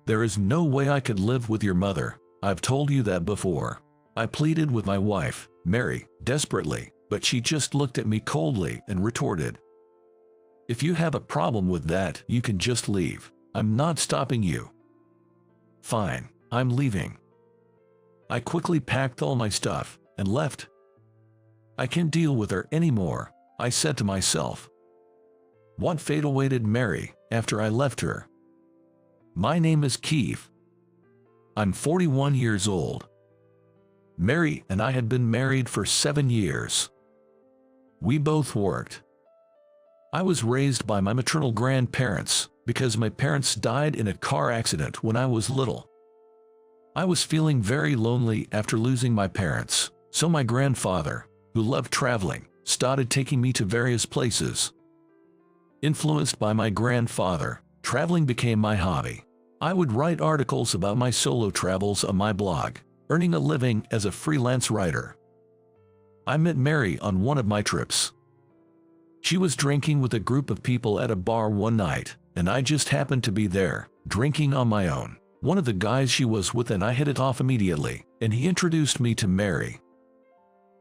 There is no way I could live with your mother. I've told you that before. I pleaded with my wife, Mary, desperately, but she just looked at me coldly and retorted, "If you have a problem with that, you can just leave. I'm not stopping you." Fine, I'm leaving. I quickly packed all my stuff and left. I can't deal with her anymore, I said to myself. What fate awaited Mary after I left her? My name is Keith. I'm 41 years old. Mary and I had been married for 7 years. We both worked. I was raised by my maternal grandparents because my parents died in a car accident when I was little. I was feeling very lonely after losing my parents, so my grandfather, who loved traveling, started taking me to various places. Influenced by my grandfather, traveling became my hobby. I would write articles about my solo travels on my blog, earning a living as a freelance writer. I met Mary on one of my trips. She was drinking with a group of people at a bar one night, and I just happened to be there, drinking on my own. One of the guys she was with and I hit it off immediately, and he introduced me to Mary.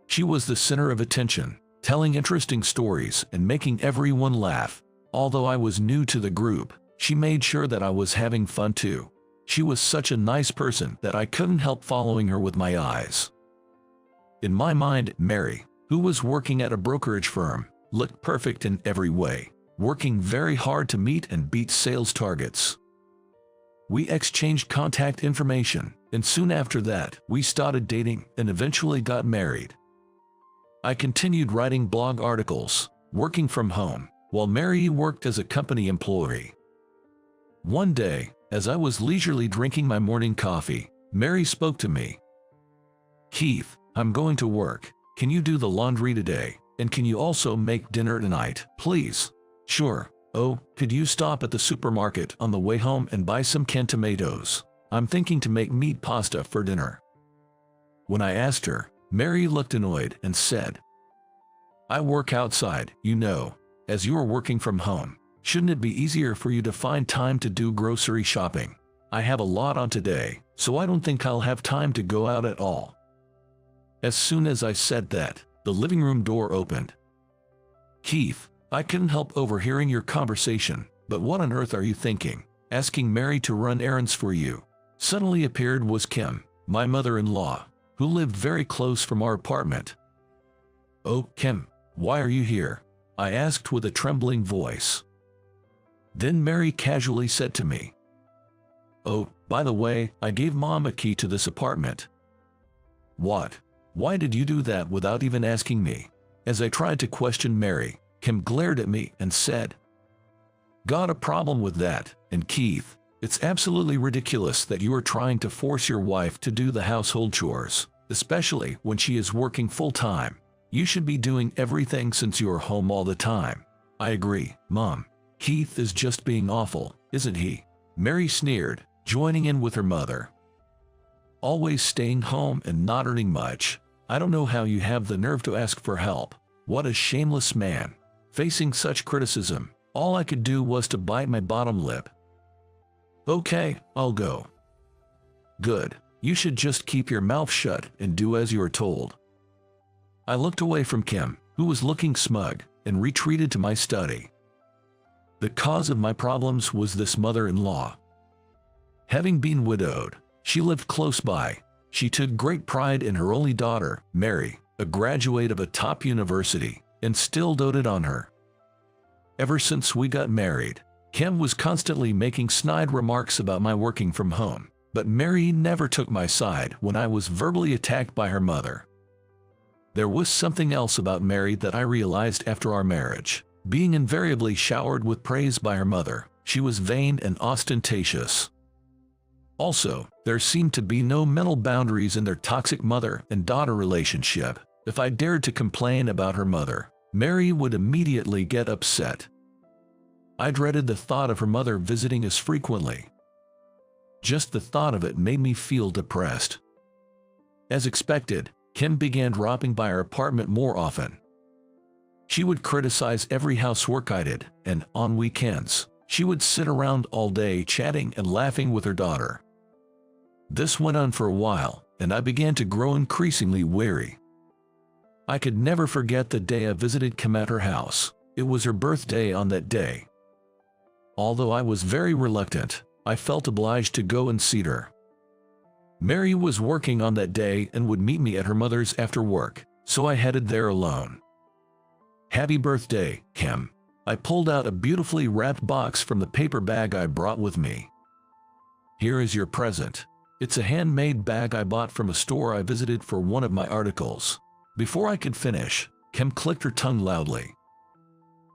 She was the center of attention, telling interesting stories and making everyone laugh. Although I was new to the group, she made sure that I was having fun too. She was such a nice person that I couldn't help following her with my eyes. In my mind, Mary, who was working at a brokerage firm, looked perfect in every way, working very hard to meet and beat sales targets. We exchanged contact information, and soon after that, we started dating and eventually got married. I continued writing blog articles, working from home, while Mary worked as a company employee. One day, as I was leisurely drinking my morning coffee, Mary spoke to me. "Keith, I'm going to work. Can you do the laundry today? And can you also make dinner tonight, please?" "Sure. Oh, could you stop at the supermarket on the way home and buy some canned tomatoes? I'm thinking to make meat pasta for dinner." When I asked her, Mary looked annoyed and said, "I work outside, you know. As you are working from home, shouldn't it be easier for you to find time to do grocery shopping? I have a lot on today, so I don't think I'll have time to go out at all." As soon as I said that, the living room door opened. "Keith, I couldn't help overhearing your conversation, but what on earth are you thinking, asking Mary to run errands for you?" Suddenly appeared was Kim, my mother-in-law, who lived very close from our apartment. "Oh, Kim, why are you here?" I asked with a trembling voice. Then Mary casually said to me, "Oh, by the way, I gave Mom a key to this apartment." "What? Why did you do that without even asking me?" As I tried to question Mary, Kim glared at me and said, "Got a problem with that, and Keith, it's absolutely ridiculous that you are trying to force your wife to do the household chores, especially when she is working full-time. You should be doing everything since you are home all the time." "I agree, Mom. Keith is just being awful, isn't he?" Mary sneered, joining in with her mother. "Always staying home and not earning much. I don't know how you have the nerve to ask for help. What a shameless man." Facing such criticism, all I could do was to bite my bottom lip. "Okay, I'll go." "Good. You should just keep your mouth shut and do as you are told." I looked away from Kim, who was looking smug, and retreated to my study. The cause of my problems was this mother-in-law. Having been widowed, she lived close by. She took great pride in her only daughter, Mary, a graduate of a top university, and still doted on her. Ever since we got married, Kim was constantly making snide remarks about my working from home, but Mary never took my side when I was verbally attacked by her mother. There was something else about Mary that I realized after our marriage. Being invariably showered with praise by her mother, she was vain and ostentatious. Also, there seemed to be no mental boundaries in their toxic mother and daughter relationship. If I dared to complain about her mother, Mary would immediately get upset. I dreaded the thought of her mother visiting us frequently. Just the thought of it made me feel depressed. As expected, Kim began dropping by our apartment more often. She would criticize every housework I did, and on weekends, She would sit around all day chatting and laughing with her daughter. This went on for a while, and I began to grow increasingly weary. I could never forget the day I visited Kim at her house. It was her birthday on that day. Although I was very reluctant, I felt obliged to go and see her. Mary was working on that day and would meet me at her mother's after work, so I headed there alone. "Happy birthday, Kim." I pulled out a beautifully wrapped box from the paper bag I brought with me. "Here is your present. It's a handmade bag I bought from a store I visited for one of my articles." Before I could finish, Kim clicked her tongue loudly.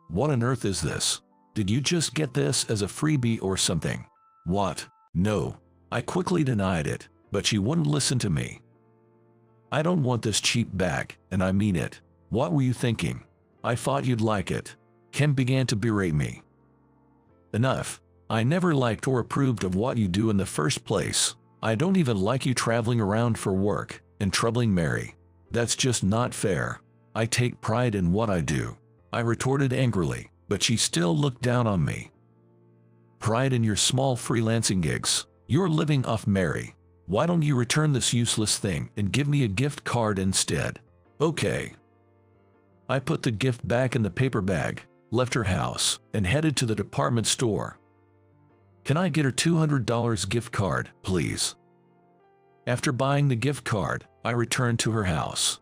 "What on earth is this? Did you just get this as a freebie or something?" "What? No." I quickly denied it, but she wouldn't listen to me. "I don't want this cheap bag, and I mean it. What were you thinking? I thought you'd like it." Kim began to berate me. "Enough. I never liked or approved of what you do in the first place. I don't even like you traveling around for work and troubling Mary. That's just not fair. I take pride in what I do," I retorted angrily, but she still looked down on me. "Pride in your small freelancing gigs? You're living off Mary. Why don't you return this useless thing and give me a gift card instead?" "Okay." I put the gift back in the paper bag, left her house, and headed to the department store. "Can I get her $200 gift card, please?" After buying the gift card, I returned to her house.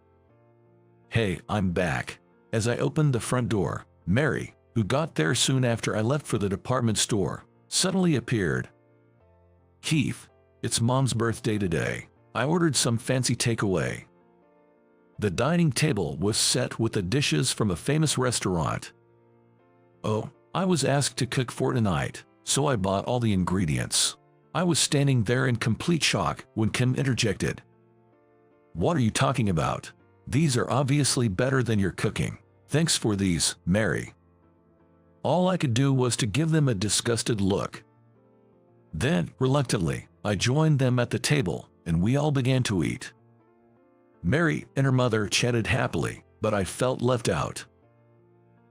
"Hey, I'm back." As I opened the front door, Mary, who got there soon after I left for the department store, suddenly appeared. "Keith, it's Mom's birthday today. I ordered some fancy takeaway." The dining table was set with the dishes from a famous restaurant. "Oh, I was asked to cook for tonight, so I bought all the ingredients." I was standing there in complete shock when Kim interjected. "What are you talking about? These are obviously better than your cooking. Thanks for these, Mary." All I could do was to give them a disgusted look. Then, reluctantly, I joined them at the table, and we all began to eat. Mary and her mother chatted happily, but I felt left out.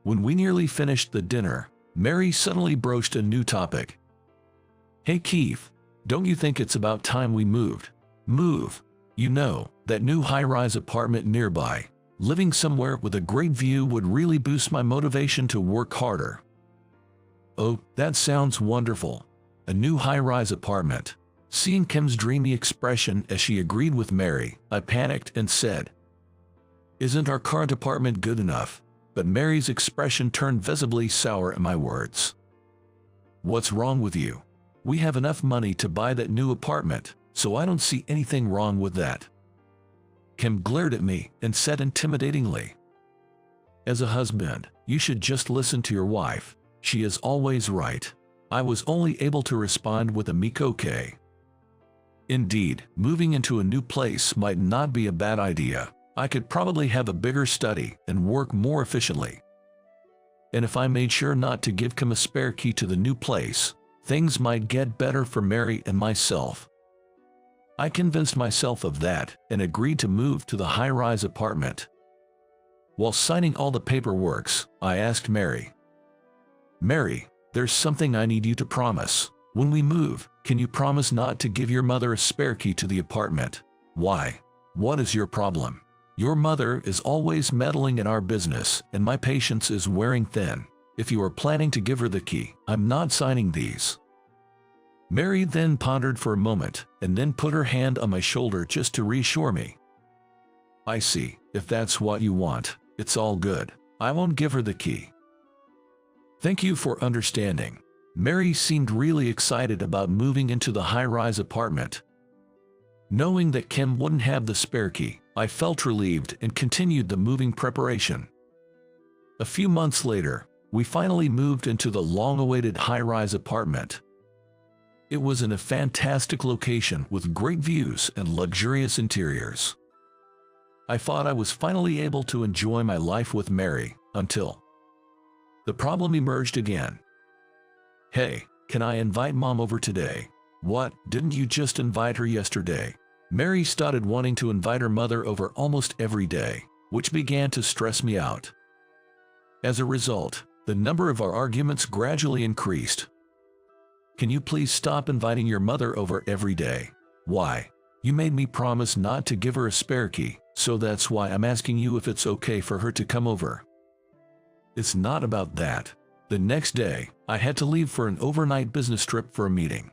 When we nearly finished the dinner, Mary suddenly broached a new topic. "Hey Keith, don't you think it's about time we moved?" "Move? You know, that new high-rise apartment nearby. Living somewhere with a great view would really boost my motivation to work harder." "Oh, that sounds wonderful. A new high-rise apartment." Seeing Kim's dreamy expression as she agreed with Mary, I panicked and said, "Isn't our current apartment good enough?" But Mary's expression turned visibly sour at my words. "What's wrong with you? We have enough money to buy that new apartment, so I don't see anything wrong with that." Kim glared at me and said intimidatingly, "As a husband, you should just listen to your wife. She is always right." I was only able to respond with a meek okay. Indeed, moving into a new place might not be a bad idea. I could probably have a bigger study and work more efficiently. And if I made sure not to give Kim a spare key to the new place, things might get better for Mary and myself. I convinced myself of that and agreed to move to the high-rise apartment. While signing all the paperwork, I asked Mary, "Mary, there's something I need you to promise. When we move, can you promise not to give your mother a spare key to the apartment?" "Why? What is your problem? Your mother is always meddling in our business, and my patience is wearing thin. If you are planning to give her the key, I'm not signing these." Mary then pondered for a moment, and then put her hand on my shoulder just to reassure me. "I see. If that's what you want, it's all good. I won't give her the key." "Thank you for understanding." Mary seemed really excited about moving into the high-rise apartment. Knowing that Kim wouldn't have the spare key, I felt relieved and continued the moving preparation. A few months later, we finally moved into the long-awaited high-rise apartment. It was in a fantastic location with great views and luxurious interiors. I thought I was finally able to enjoy my life with Mary, until the problem emerged again. "Hey, can I invite Mom over today?" "What, didn't you just invite her yesterday?" Mary started wanting to invite her mother over almost every day, which began to stress me out. As a result, the number of our arguments gradually increased, Can you please stop inviting your mother over every day? Why? You made me promise not to give her a spare key, so that's why I'm asking you if it's okay for her to come over. It's not about that. The next day, I had to leave for an overnight business trip for a meeting.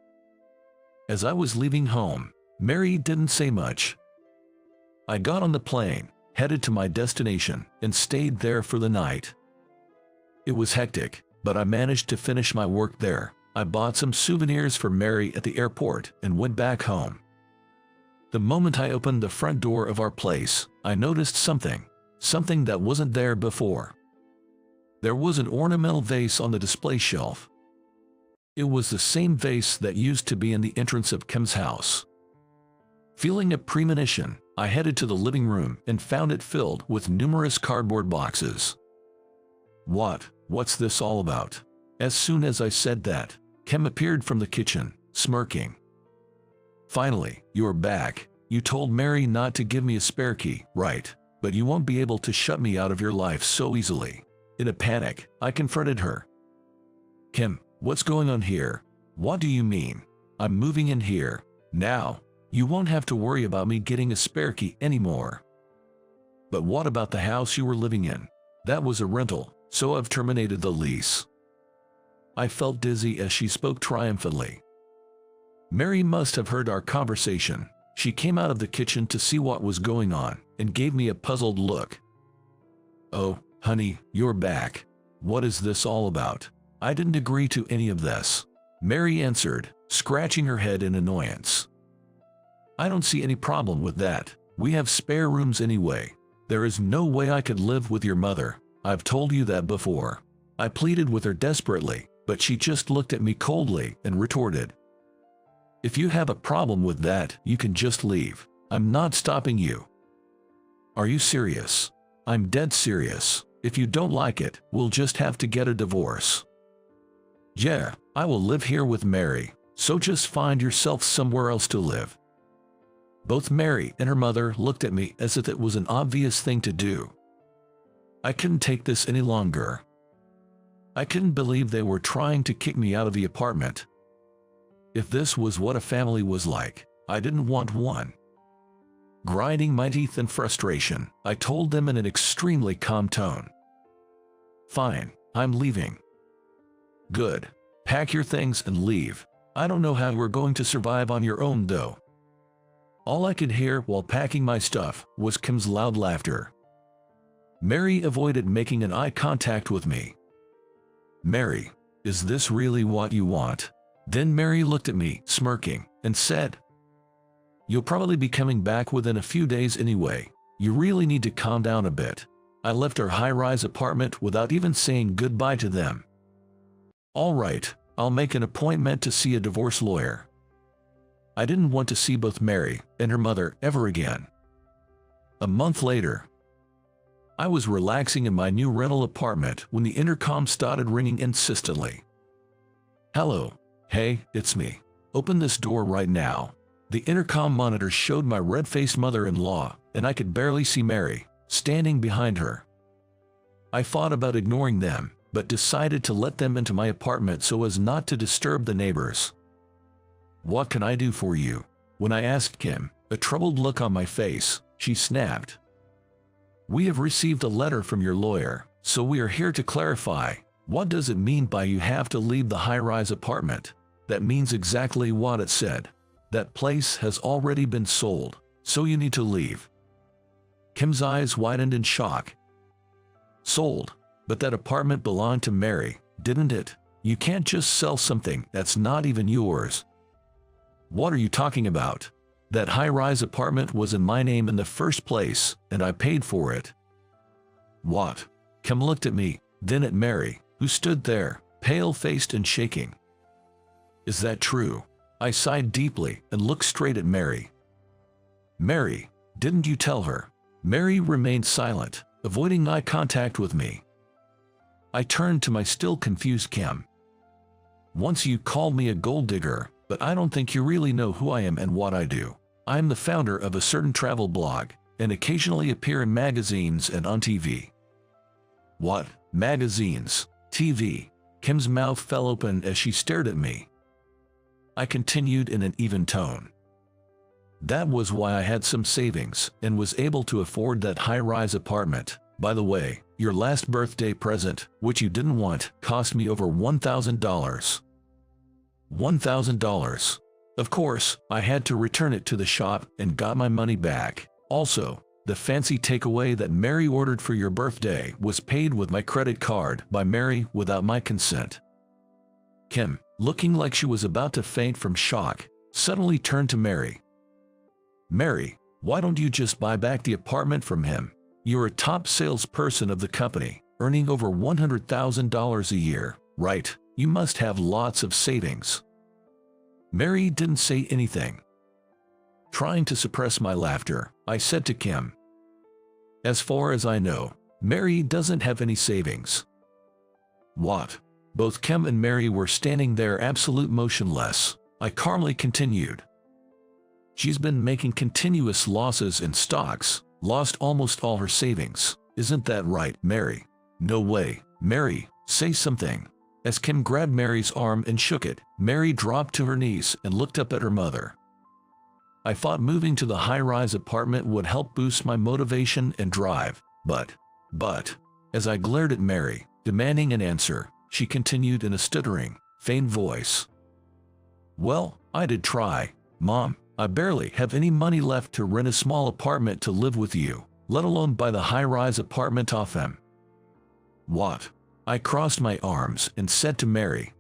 As I was leaving home, Mary didn't say much. I got on the plane, headed to my destination, and stayed there for the night. It was hectic, but I managed to finish my work there. I bought some souvenirs for Mary at the airport and went back home. The moment I opened the front door of our place, I noticed something that wasn't there before. There was an ornamental vase on the display shelf. It was the same vase that used to be in the entrance of Kim's house. Feeling a premonition, I headed to the living room and found it filled with numerous cardboard boxes. What's this all about? As soon as I said that, Kim appeared from the kitchen, smirking. Finally, you're back. You told Mary not to give me a spare key, right? But you won't be able to shut me out of your life so easily. In a panic, I confronted her. Kim, what's going on here? What do you mean? I'm moving in here. Now, you won't have to worry about me getting a spare key anymore. But what about the house you were living in? That was a rental, so I've terminated the lease. I felt dizzy as she spoke triumphantly. Mary must have heard our conversation. She came out of the kitchen to see what was going on and gave me a puzzled look. Oh, honey, you're back. What is this all about? I didn't agree to any of this, Mary answered, scratching her head in annoyance. I don't see any problem with that. We have spare rooms anyway. There is no way I could live with your mother. I've told you that before. I pleaded with her desperately, but she just looked at me coldly and retorted, if you have a problem with that, you can just leave. I'm not stopping you. Are you serious? I'm dead serious. If you don't like it, we'll just have to get a divorce. Yeah, I will live here with Mary, so just find yourself somewhere else to live. Both Mary and her mother looked at me as if it was an obvious thing to do. I couldn't take this any longer. I couldn't believe they were trying to kick me out of the apartment. If this was what a family was like, I didn't want one. Grinding my teeth in frustration, I told them in an extremely calm tone. Fine, I'm leaving. Good. Pack your things and leave. I don't know how we're going to survive on your own though. All I could hear while packing my stuff was Kim's loud laughter. Mary avoided making an eye contact with me. Mary, is this really what you want? Then Mary looked at me, smirking, and said, you'll probably be coming back within a few days anyway. You really need to calm down a bit. I left our high-rise apartment without even saying goodbye to them. All right, I'll make an appointment to see a divorce lawyer. I didn't want to see both Mary and her mother ever again. A month later, I was relaxing in my new rental apartment when the intercom started ringing insistently. Hello. Hey, it's me. Open this door right now. The intercom monitor showed my red-faced mother-in-law, and I could barely see Mary, standing behind her. I thought about ignoring them, but decided to let them into my apartment so as not to disturb the neighbors. What can I do for you? When I asked Kim, a troubled look on my face, she snapped. We have received a letter from your lawyer, so we are here to clarify. What does it mean by you have to leave the high-rise apartment? That means exactly what it said. That place has already been sold, so you need to leave. Kim's eyes widened in shock. Sold? But that apartment belonged to Mary, didn't it? You can't just sell something that's not even yours. What are you talking about? That high-rise apartment was in my name in the first place, and I paid for it. What? Kim looked at me, then at Mary, who stood there, pale-faced and shaking. Is that true? I sighed deeply and looked straight at Mary. Mary, didn't you tell her? Mary remained silent, avoiding eye contact with me. I turned to my still confused Kim. Once you called me a gold digger, but I don't think you really know who I am and what I do. I am the founder of a certain travel blog, and occasionally appear in magazines and on TV. What? Magazines? TV? Kim's mouth fell open as she stared at me. I continued in an even tone. That was why I had some savings and was able to afford that high-rise apartment. By the way, your last birthday present, which you didn't want, cost me over $1,000. $1,000. Of course, I had to return it to the shop and got my money back. Also, the fancy takeaway that Mary ordered for your birthday was paid with my credit card by Mary without my consent. Kim, looking like she was about to faint from shock, suddenly turned to Mary. Mary, why don't you just buy back the apartment from him? You're a top salesperson of the company, earning over $100,000 a year, right? You must have lots of savings. Mary didn't say anything. Trying to suppress my laughter, I said to Kim, as far as I know, Mary doesn't have any savings. What? Both Kim and Mary were standing there absolute motionless. I calmly continued. She's been making continuous losses in stocks, lost almost all her savings. Isn't that right, Mary? No way. Mary, say something. As Kim grabbed Mary's arm and shook it, Mary dropped to her knees and looked up at her mother. I thought moving to the high-rise apartment would help boost my motivation and drive, but, as I glared at Mary, demanding an answer, she continued in a stuttering, faint voice. Well, I did try, Mom. I barely have any money left to rent a small apartment to live with you, let alone buy the high-rise apartment off him. What? I crossed my arms and said to Mary,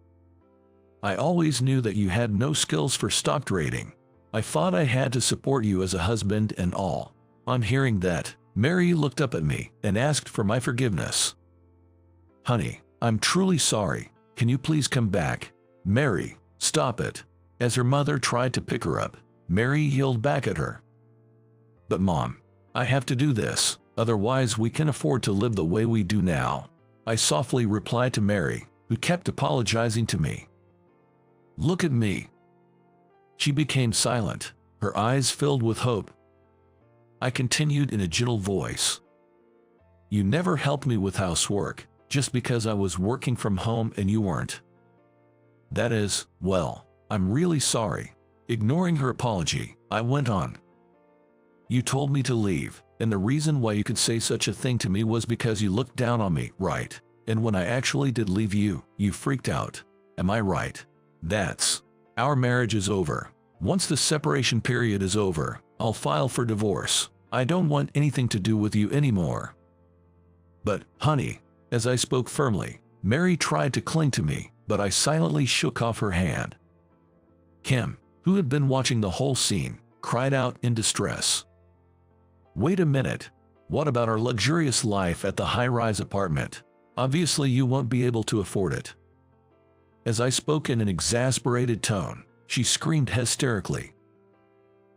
I always knew that you had no skills for stock trading. I thought I had to support you as a husband and all. On hearing that, Mary looked up at me and asked for my forgiveness. Honey, I'm truly sorry. Can you please come back? Mary, stop it. As her mother tried to pick her up, Mary yelled back at her. But Mom, I have to do this, otherwise we can afford to live the way we do now. I softly replied to Mary, who kept apologizing to me. Look at me. She became silent, her eyes filled with hope. I continued in a gentle voice. You never helped me with housework, just because I was working from home and you weren't. That is, well, I'm really sorry. Ignoring her apology, I went on. You told me to leave, and the reason why you could say such a thing to me was because you looked down on me, right? And when I actually did leave you, you freaked out. Am I right? Our marriage is over. Once the separation period is over, I'll file for divorce. I don't want anything to do with you anymore. But, honey, as I spoke firmly, Mary tried to cling to me, but I silently shook off her hand. Kim, who had been watching the whole scene, cried out in distress. Wait a minute. What about our luxurious life at the high-rise apartment? Obviously you won't be able to afford it. As I spoke in an exasperated tone, she screamed hysterically.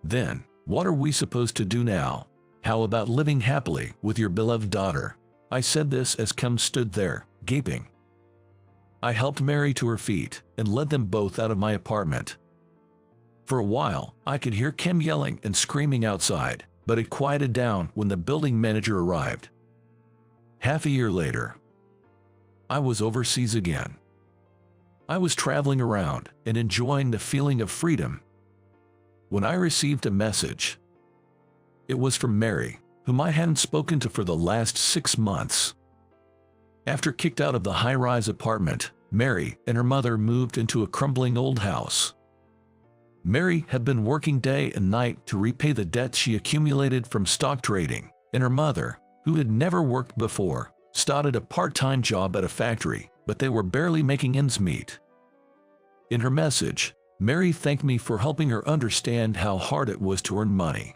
Then, what are we supposed to do now? How about living happily with your beloved daughter? I said this as Kim stood there, gaping. I helped Mary to her feet and led them both out of my apartment. For a while, I could hear Kim yelling and screaming outside, but it quieted down when the building manager arrived. Half a year later, I was overseas again. I was traveling around and enjoying the feeling of freedom when I received a message. It was from Mary, whom I hadn't spoken to for the last 6 months. After kicked out of the high-rise apartment, Mary and her mother moved into a crumbling old house. Mary had been working day and night to repay the debt she accumulated from stock trading, and her mother, who had never worked before, started a part-time job at a factory, but they were barely making ends meet. In her message, Mary thanked me for helping her understand how hard it was to earn money.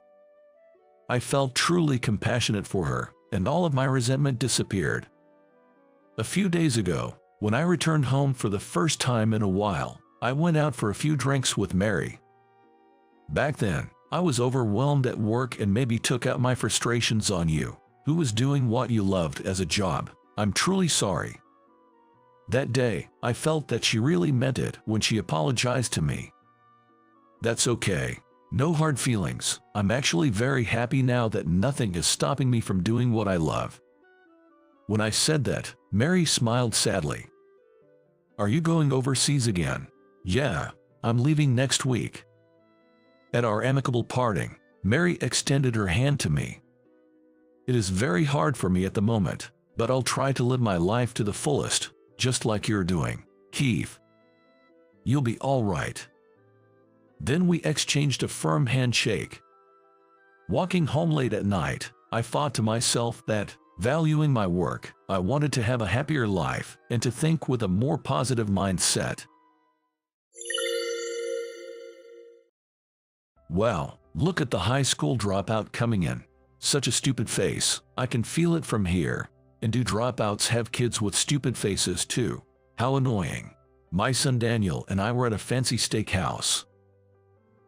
I felt truly compassionate for her, and all of my resentment disappeared. A few days ago, when I returned home for the first time in a while, I went out for a few drinks with Mary. Back then, I was overwhelmed at work and maybe took out my frustrations on you, who was doing what you loved as a job. I'm truly sorry. That day, I felt that she really meant it when she apologized to me. That's okay. No hard feelings. I'm actually very happy now that nothing is stopping me from doing what I love. When I said that, Mary smiled sadly. Are you going overseas again? Yeah. I'm leaving next week." At our amicable parting, Mary extended her hand to me. "It is very hard for me at the moment, but I'll try to live my life to the fullest, just like you're doing, Keith. You'll be all right." Then we exchanged a firm handshake. Walking home late at night, I thought to myself that, valuing my work, I wanted to have a happier life and to think with a more positive mindset. Wow, look at the high school dropout coming in. Such a stupid face, I can feel it from here. And do dropouts have kids with stupid faces too? How annoying. My son Daniel and I were at a fancy steakhouse.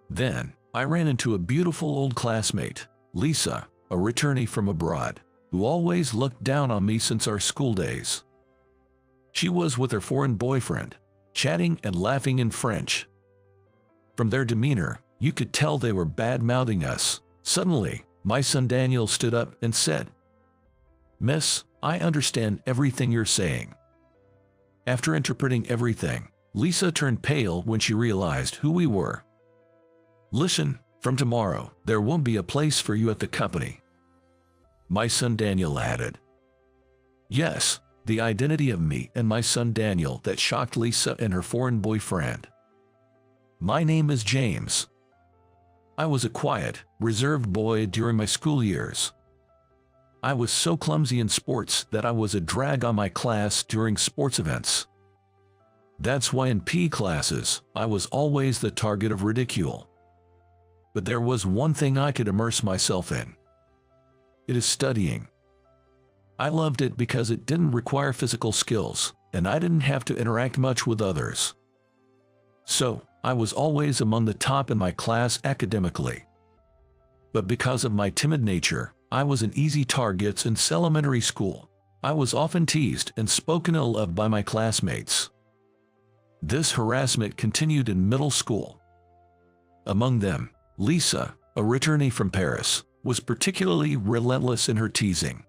Then, I ran into a beautiful old classmate, Lisa, a returnee from abroad, who always looked down on me since our school days. She was with her foreign boyfriend, chatting and laughing in French. From their demeanor, you could tell they were bad-mouthing us. Suddenly, my son Daniel stood up and said, "Miss, I understand everything you're saying." After interpreting everything, Lisa turned pale when she realized who we were. "Listen, from tomorrow, there won't be a place for you at the company," my son Daniel added. Yes, the identity of me and my son Daniel that shocked Lisa and her foreign boyfriend. My name is James. I was a quiet, reserved boy during my school years. I was so clumsy in sports that I was a drag on my class during sports events. That's why in PE classes, I was always the target of ridicule. But there was one thing I could immerse myself in. It is studying. I loved it because it didn't require physical skills, and I didn't have to interact much with others. So, I was always among the top in my class academically. But because of my timid nature, I was an easy target since elementary school. I was often teased and spoken ill of by my classmates. This harassment continued in middle school. Among them, Lisa, a returnee from Paris, was particularly relentless in her teasing.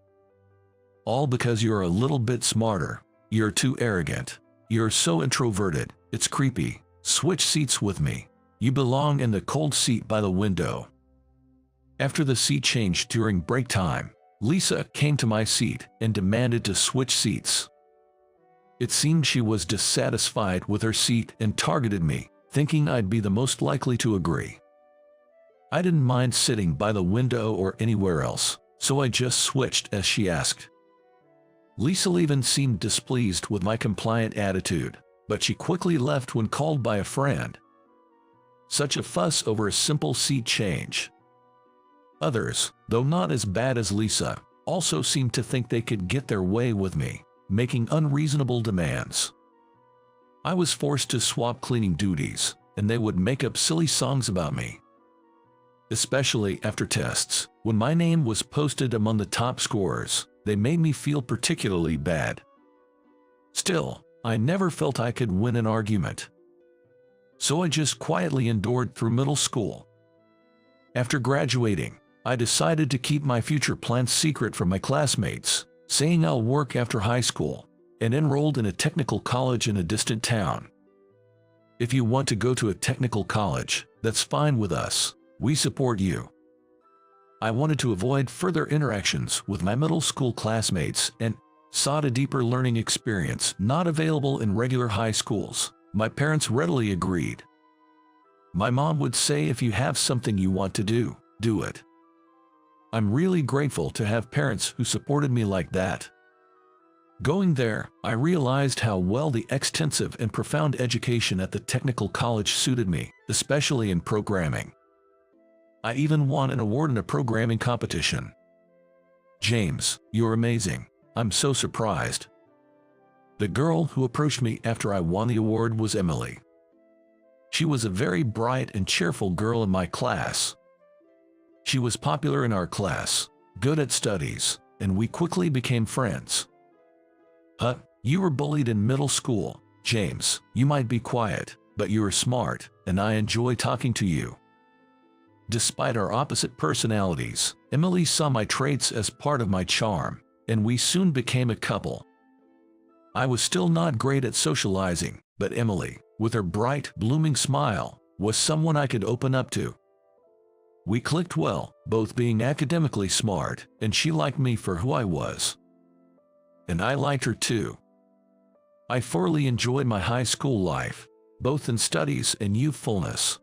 "All because you're a little bit smarter. You're too arrogant. You're so introverted, it's creepy. Switch seats with me. You belong in the cold seat by the window." After the seat changed during break time, Lisa came to my seat and demanded to switch seats. It seemed she was dissatisfied with her seat and targeted me, thinking I'd be the most likely to agree. I didn't mind sitting by the window or anywhere else, so I just switched as she asked. Lisa even seemed displeased with my compliant attitude, but she quickly left when called by a friend. Such a fuss over a simple seat change. Others, though not as bad as Lisa, also seemed to think they could get their way with me, making unreasonable demands. I was forced to swap cleaning duties, and they would make up silly songs about me. Especially after tests, when my name was posted among the top scorers, they made me feel particularly bad. Still, I never felt I could win an argument. So I just quietly endured through middle school. After graduating, I decided to keep my future plans secret from my classmates, saying I'll work after high school, and enrolled in a technical college in a distant town. If you want to go to a technical college, that's fine with us. We support you. I wanted to avoid further interactions with my middle school classmates and sought a deeper learning experience not available in regular high schools. My parents readily agreed. My mom would say, "If you have something you want to do, do it." I'm really grateful to have parents who supported me like that. Going there, I realized how well the extensive and profound education at the technical college suited me, especially in programming. I even won an award in a programming competition. "James, you're amazing. I'm so surprised." The girl who approached me after I won the award was Emily. She was a very bright and cheerful girl in my class. She was popular in our class, good at studies, and we quickly became friends. You were bullied in middle school, James. You might be quiet, but you are smart, and I enjoy talking to you." Despite our opposite personalities, Emily saw my traits as part of my charm, and we soon became a couple. I was still not great at socializing, but Emily, with her bright, blooming smile, was someone I could open up to. We clicked well, both being academically smart, and she liked me for who I was. And I liked her too. I thoroughly enjoyed my high school life, both in studies and youthfulness.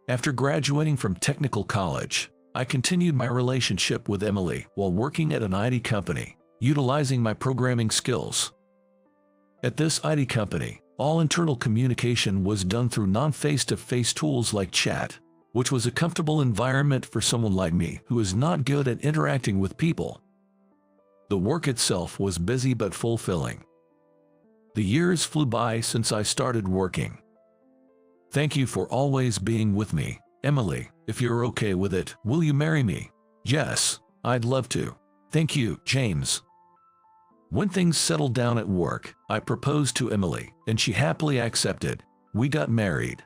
After graduating from technical college, I continued my relationship with Emily while working at an IT company, utilizing my programming skills. At this IT company, all internal communication was done through non-face-to-face tools like chat, which was a comfortable environment for someone like me who is not good at interacting with people. The work itself was busy but fulfilling. The years flew by since I started working. Thank you for always being with me, Emily. If you're okay with it, will you marry me? Yes, I'd love to. Thank you, James. When things settled down at work, I proposed to Emily, and she happily accepted. We got married.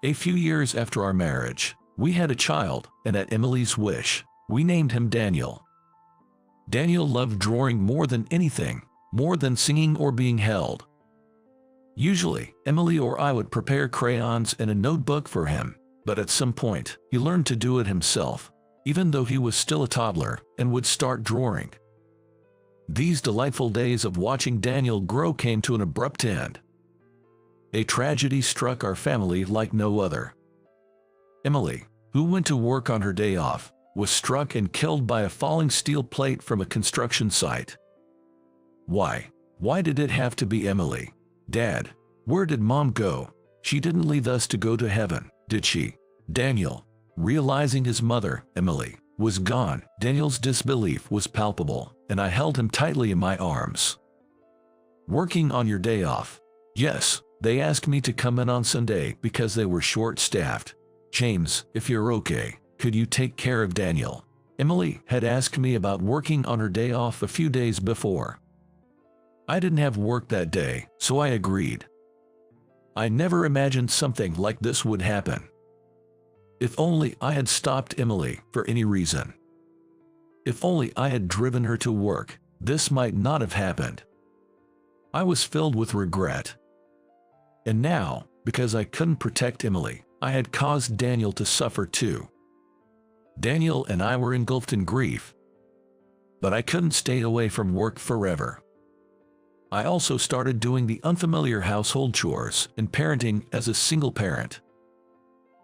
A few years after our marriage, we had a child, and at Emily's wish, we named him Daniel. Daniel loved drawing more than anything, more than singing or being held. Usually, Emily or I would prepare crayons and a notebook for him, but at some point, he learned to do it himself, even though he was still a toddler, and would start drawing. These delightful days of watching Daniel grow came to an abrupt end. A tragedy struck our family like no other. Emily, who went to work on her day off, was struck and killed by a falling steel plate from a construction site. Why? Why did it have to be Emily? Dad, where did Mom go? She didn't leave us to go to heaven, did she? Daniel, realizing his mother, Emily, was gone, Daniel's disbelief was palpable, and I held him tightly in my arms. Working on your day off? Yes, they asked me to come in on Sunday because they were short-staffed. James, if you're okay, could you take care of Daniel? Emily had asked me about working on her day off a few days before. I didn't have work that day, so I agreed. I never imagined something like this would happen. If only I had stopped Emily for any reason. If only I had driven her to work, this might not have happened. I was filled with regret. And now, because I couldn't protect Emily, I had caused Daniel to suffer too. Daniel and I were engulfed in grief. But I couldn't stay away from work forever. I also started doing the unfamiliar household chores and parenting as a single parent.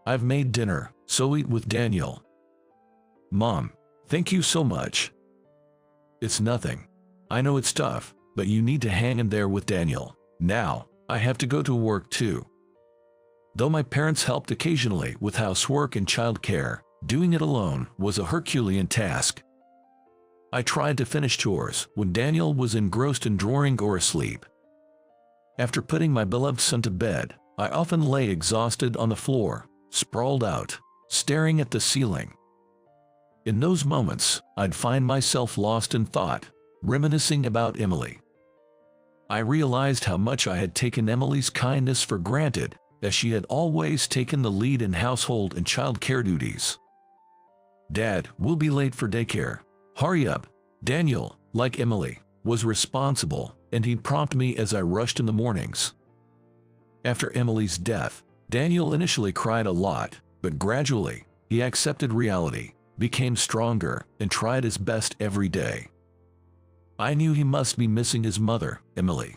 I've made dinner, so eat with Daniel. Mom, thank you so much. It's nothing. I know it's tough, but you need to hang in there with Daniel. Now, I have to go to work too. Though my parents helped occasionally with housework and childcare, doing it alone was a Herculean task. I tried to finish chores when Daniel was engrossed in drawing or asleep. After putting my beloved son to bed, I often lay exhausted on the floor, sprawled out, staring at the ceiling. In those moments, I'd find myself lost in thought, reminiscing about Emily. I realized how much I had taken Emily's kindness for granted, as she had always taken the lead in household and child care duties. Dad, we'll be late for daycare. Hurry up. Daniel, like Emily, was responsible, and he'd prompt me as I rushed in the mornings. After Emily's death, Daniel initially cried a lot, but gradually, he accepted reality, became stronger, and tried his best every day. I knew he must be missing his mother, Emily.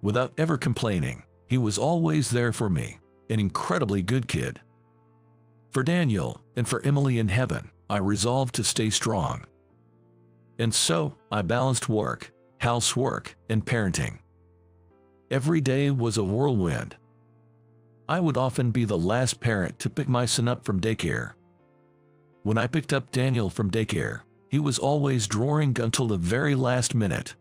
Without ever complaining, he was always there for me, an incredibly good kid. For Daniel, and for Emily in heaven, I resolved to stay strong. And so, I balanced work, housework, and parenting. Every day was a whirlwind. I would often be the last parent to pick my son up from daycare. When I picked up Daniel from daycare, he was always drawing until the very last minute.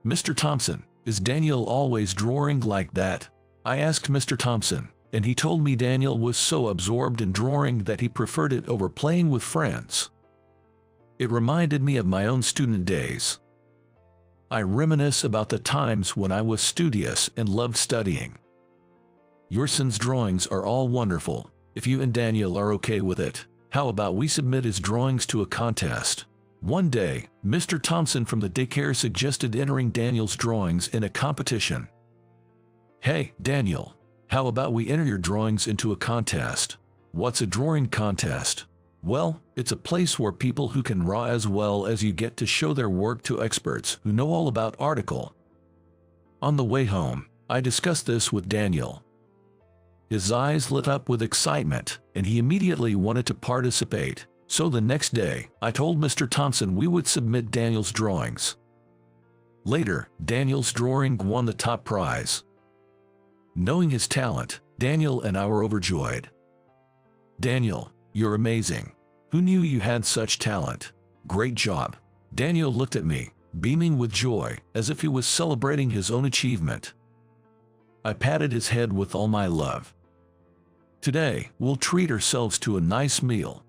Mr. Thompson, is Daniel always drawing like that? I asked Mr. Thompson, and he told me Daniel was so absorbed in drawing that he preferred it over playing with friends. It reminded me of my own student days. I reminisce about the times when I was studious and loved studying. Your son's drawings are all wonderful. If you and Daniel are okay with it, how about we submit his drawings to a contest? One day, Mr. Thompson from the daycare suggested entering Daniel's drawings in a competition. "Hey, Daniel, how about we enter your drawings into a contest?" "What's a drawing contest?" "Well, it's a place where people who can draw as well as you get to show their work to experts who know all about article." On the way home, I discussed this with Daniel. His eyes lit up with excitement, and he immediately wanted to participate. So the next day, I told Mr. Thompson we would submit Daniel's drawings. Later, Daniel's drawing won the top prize. Knowing his talent, Daniel and I were overjoyed. "Daniel, you're amazing. Who knew you had such talent? Great job." Daniel looked at me, beaming with joy, as if he was celebrating his own achievement. I patted his head with all my love. "Today, we'll treat ourselves to a nice meal."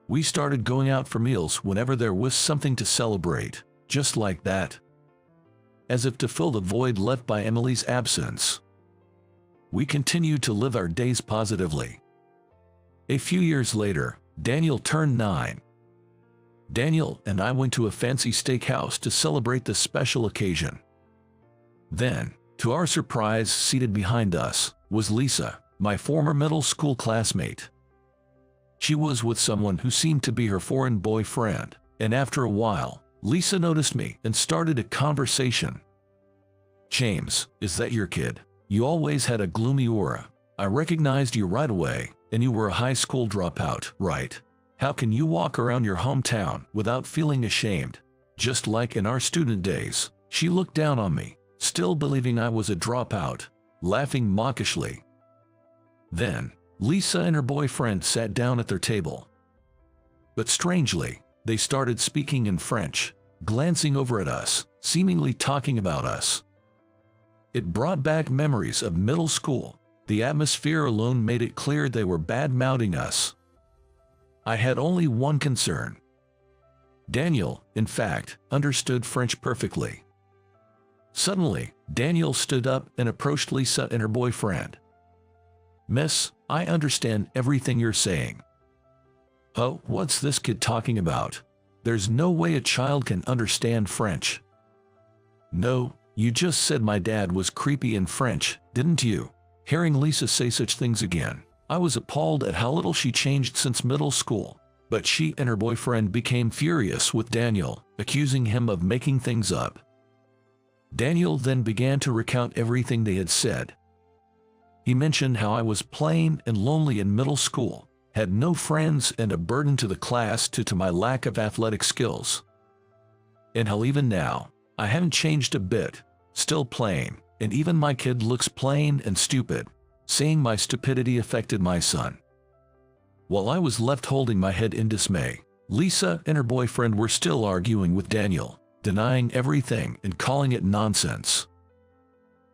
We started going out for meals whenever there was something to celebrate, just like that. As if to fill the void left by Emily's absence. We continued to live our days positively. A few years later, Daniel turned 9. Daniel and I went to a fancy steakhouse to celebrate this special occasion. Then, to our surprise, seated behind us was Lisa, my former middle school classmate. She was with someone who seemed to be her foreign boyfriend, and after a while, Lisa noticed me and started a conversation. "James, is that your kid? You always had a gloomy aura. I recognized you right away, and you were a high school dropout, right? How can you walk around your hometown without feeling ashamed? Just like in our student days." She looked down on me, still believing I was a dropout, laughing mawkishly. Then, Lisa and her boyfriend sat down at their table. But strangely, they started speaking in French, glancing over at us, seemingly talking about us. It brought back memories of middle school. The atmosphere alone made it clear they were bad-mouthing us. I had only one concern. Daniel, in fact, understood French perfectly. Suddenly, Daniel stood up and approached Lisa and her boyfriend. "Miss, I understand everything you're saying." "Oh, what's this kid talking about? There's no way a child can understand French." "No, you just said my dad was creepy in French, didn't you?" Hearing Lisa say such things again, I was appalled at how little she changed since middle school. But she and her boyfriend became furious with Daniel, accusing him of making things up. Daniel then began to recount everything they had said. He mentioned how I was plain and lonely in middle school, had no friends and a burden to the class due to my lack of athletic skills. And how even now, I haven't changed a bit, still plain, and even my kid looks plain and stupid, saying my stupidity affected my son. While I was left holding my head in dismay, Lisa and her boyfriend were still arguing with Daniel, denying everything and calling it nonsense.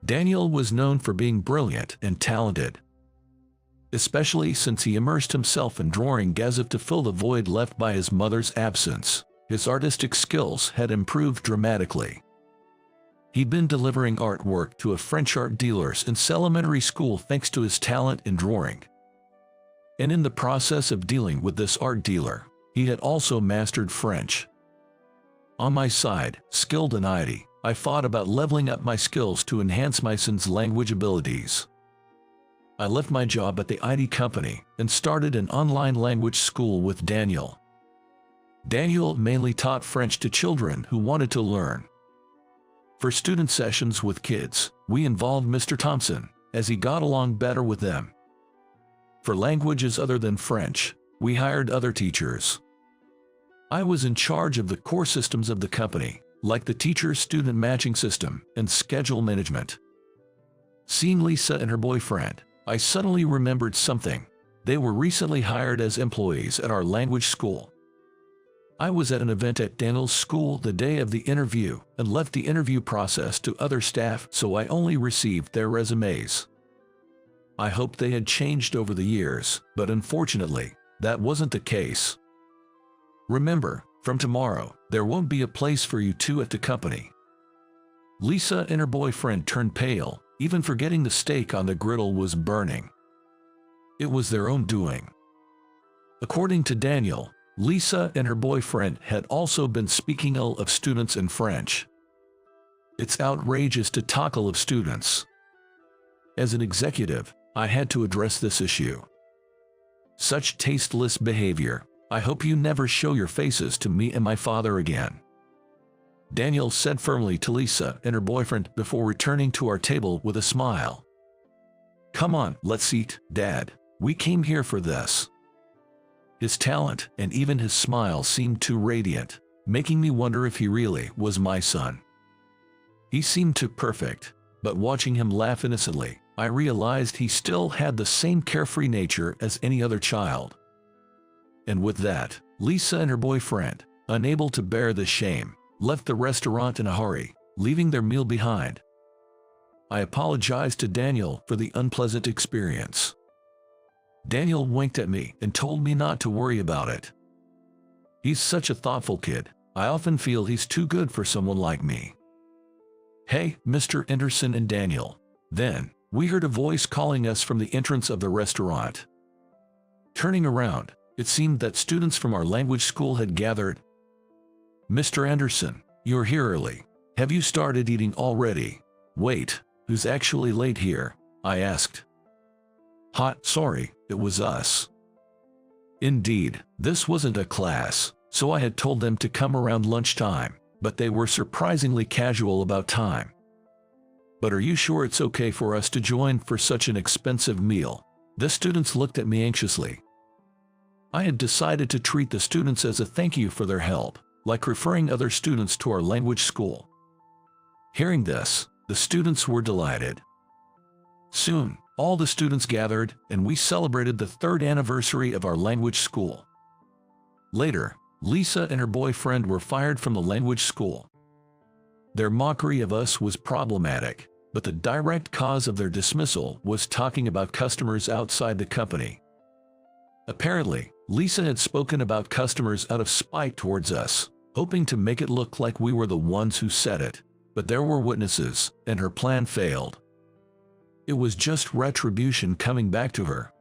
Daniel was known for being brilliant and talented, especially since he immersed himself in drawing as if to fill the void left by his mother's absence. His artistic skills had improved dramatically. He'd been delivering artwork to a French art dealer since elementary school thanks to his talent in drawing. And in the process of dealing with this art dealer, he had also mastered French. On my side, skilled in IT, I thought about leveling up my skills to enhance my son's language abilities. I left my job at the IT company and started an online language school with Daniel. Daniel mainly taught French to children who wanted to learn. For student sessions with kids, we involved Mr. Thompson, as he got along better with them. For languages other than French, we hired other teachers. I was in charge of the core systems of the company, like the teacher-student matching system and schedule management. Seeing Lisa and her boyfriend, I suddenly remembered something. They were recently hired as employees at our language school. I was at an event at Daniel's school the day of the interview and left the interview process to other staff, so I only received their resumes. I hoped they had changed over the years, but unfortunately, that wasn't the case. Remember, from tomorrow, there won't be a place for you two at the company. Lisa and her boyfriend turned pale, even forgetting the steak on the griddle was burning. It was their own doing. According to Daniel, Lisa and her boyfriend had also been speaking ill of students in French. It's outrageous to talk ill of students. As an executive, I had to address this issue. Such tasteless behavior. I hope you never show your faces to me and my father again. Daniel said firmly to Lisa and her boyfriend before returning to our table with a smile. Come on, let's eat, Dad. We came here for this. His talent and even his smile seemed too radiant, making me wonder if he really was my son. He seemed too perfect, but watching him laugh innocently, I realized he still had the same carefree nature as any other child. And with that, Lisa and her boyfriend, unable to bear the shame, left the restaurant in a hurry, leaving their meal behind. I apologized to Daniel for the unpleasant experience. Daniel winked at me and told me not to worry about it. He's such a thoughtful kid. I often feel he's too good for someone like me. Hey, Mr. Anderson and Daniel. Then, we heard a voice calling us from the entrance of the restaurant. Turning around, it seemed that students from our language school had gathered. Mr. Anderson, you're here early. Have you started eating already? Wait, who's actually late here? I asked. Sorry, it was us. Indeed, this wasn't a class, so I had told them to come around lunchtime, but they were surprisingly casual about time. But are you sure it's okay for us to join for such an expensive meal? The students looked at me anxiously. I had decided to treat the students as a thank you for their help, like referring other students to our language school. Hearing this, the students were delighted. Soon, all the students gathered, and we celebrated the 3rd anniversary of our language school. Later, Lisa and her boyfriend were fired from the language school. Their mockery of us was problematic, but the direct cause of their dismissal was talking about customers outside the company. Apparently, Lisa had spoken about customers out of spite towards us, hoping to make it look like we were the ones who said it, but there were witnesses, and her plan failed. It was just retribution coming back to her.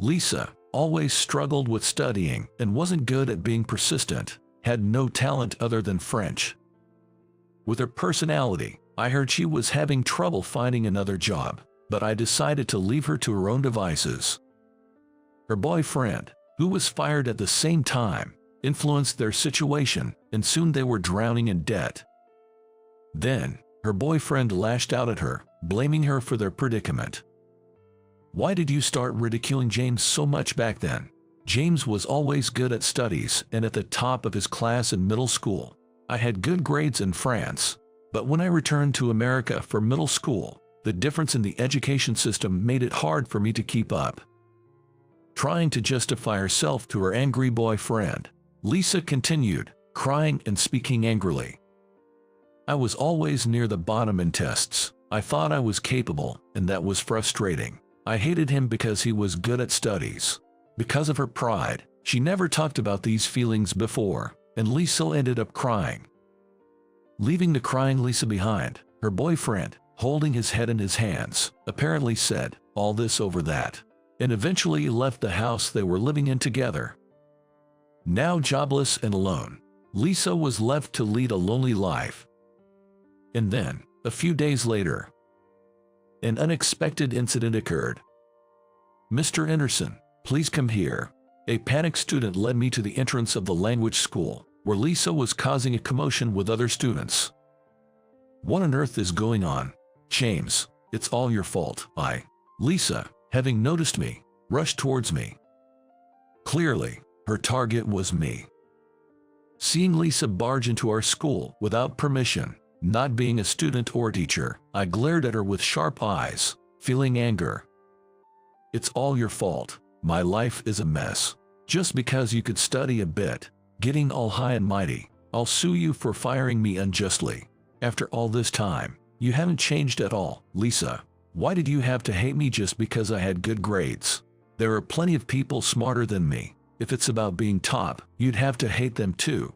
Lisa always struggled with studying and wasn't good at being persistent, had no talent other than French. With her personality, I heard she was having trouble finding another job, but I decided to leave her to her own devices. Her boyfriend, who was fired at the same time, influenced their situation, and soon they were drowning in debt. Then, her boyfriend lashed out at her, blaming her for their predicament. Why did you start ridiculing James so much back then? James was always good at studies and at the top of his class in middle school. I had good grades in France, but when I returned to America for middle school, the difference in the education system made it hard for me to keep up. Trying to justify herself to her angry boyfriend, Lisa continued, crying and speaking angrily. I was always near the bottom in tests. I thought I was capable, and that was frustrating. I hated him because he was good at studies. Because of her pride, she never talked about these feelings before, and Lisa ended up crying. Leaving the crying Lisa behind, her boyfriend, holding his head in his hands, apparently said, all this over that, and eventually left the house they were living in together. Now jobless and alone, Lisa was left to lead a lonely life. And then, a few days later, an unexpected incident occurred. Mr. Anderson, please come here. A panicked student led me to the entrance of the language school, where Lisa was causing a commotion with other students. What on earth is going on? James, it's all your fault. Lisa, having noticed me, rushed towards me. Clearly, her target was me. Seeing Lisa barge into our school without permission, not being a student or teacher, I glared at her with sharp eyes, feeling anger. It's all your fault. My life is a mess. Just because you could study a bit, getting all high and mighty, I'll sue you for firing me unjustly. After all this time, you haven't changed at all, Lisa. Why did you have to hate me just because I had good grades? There are plenty of people smarter than me. If it's about being top, you'd have to hate them too.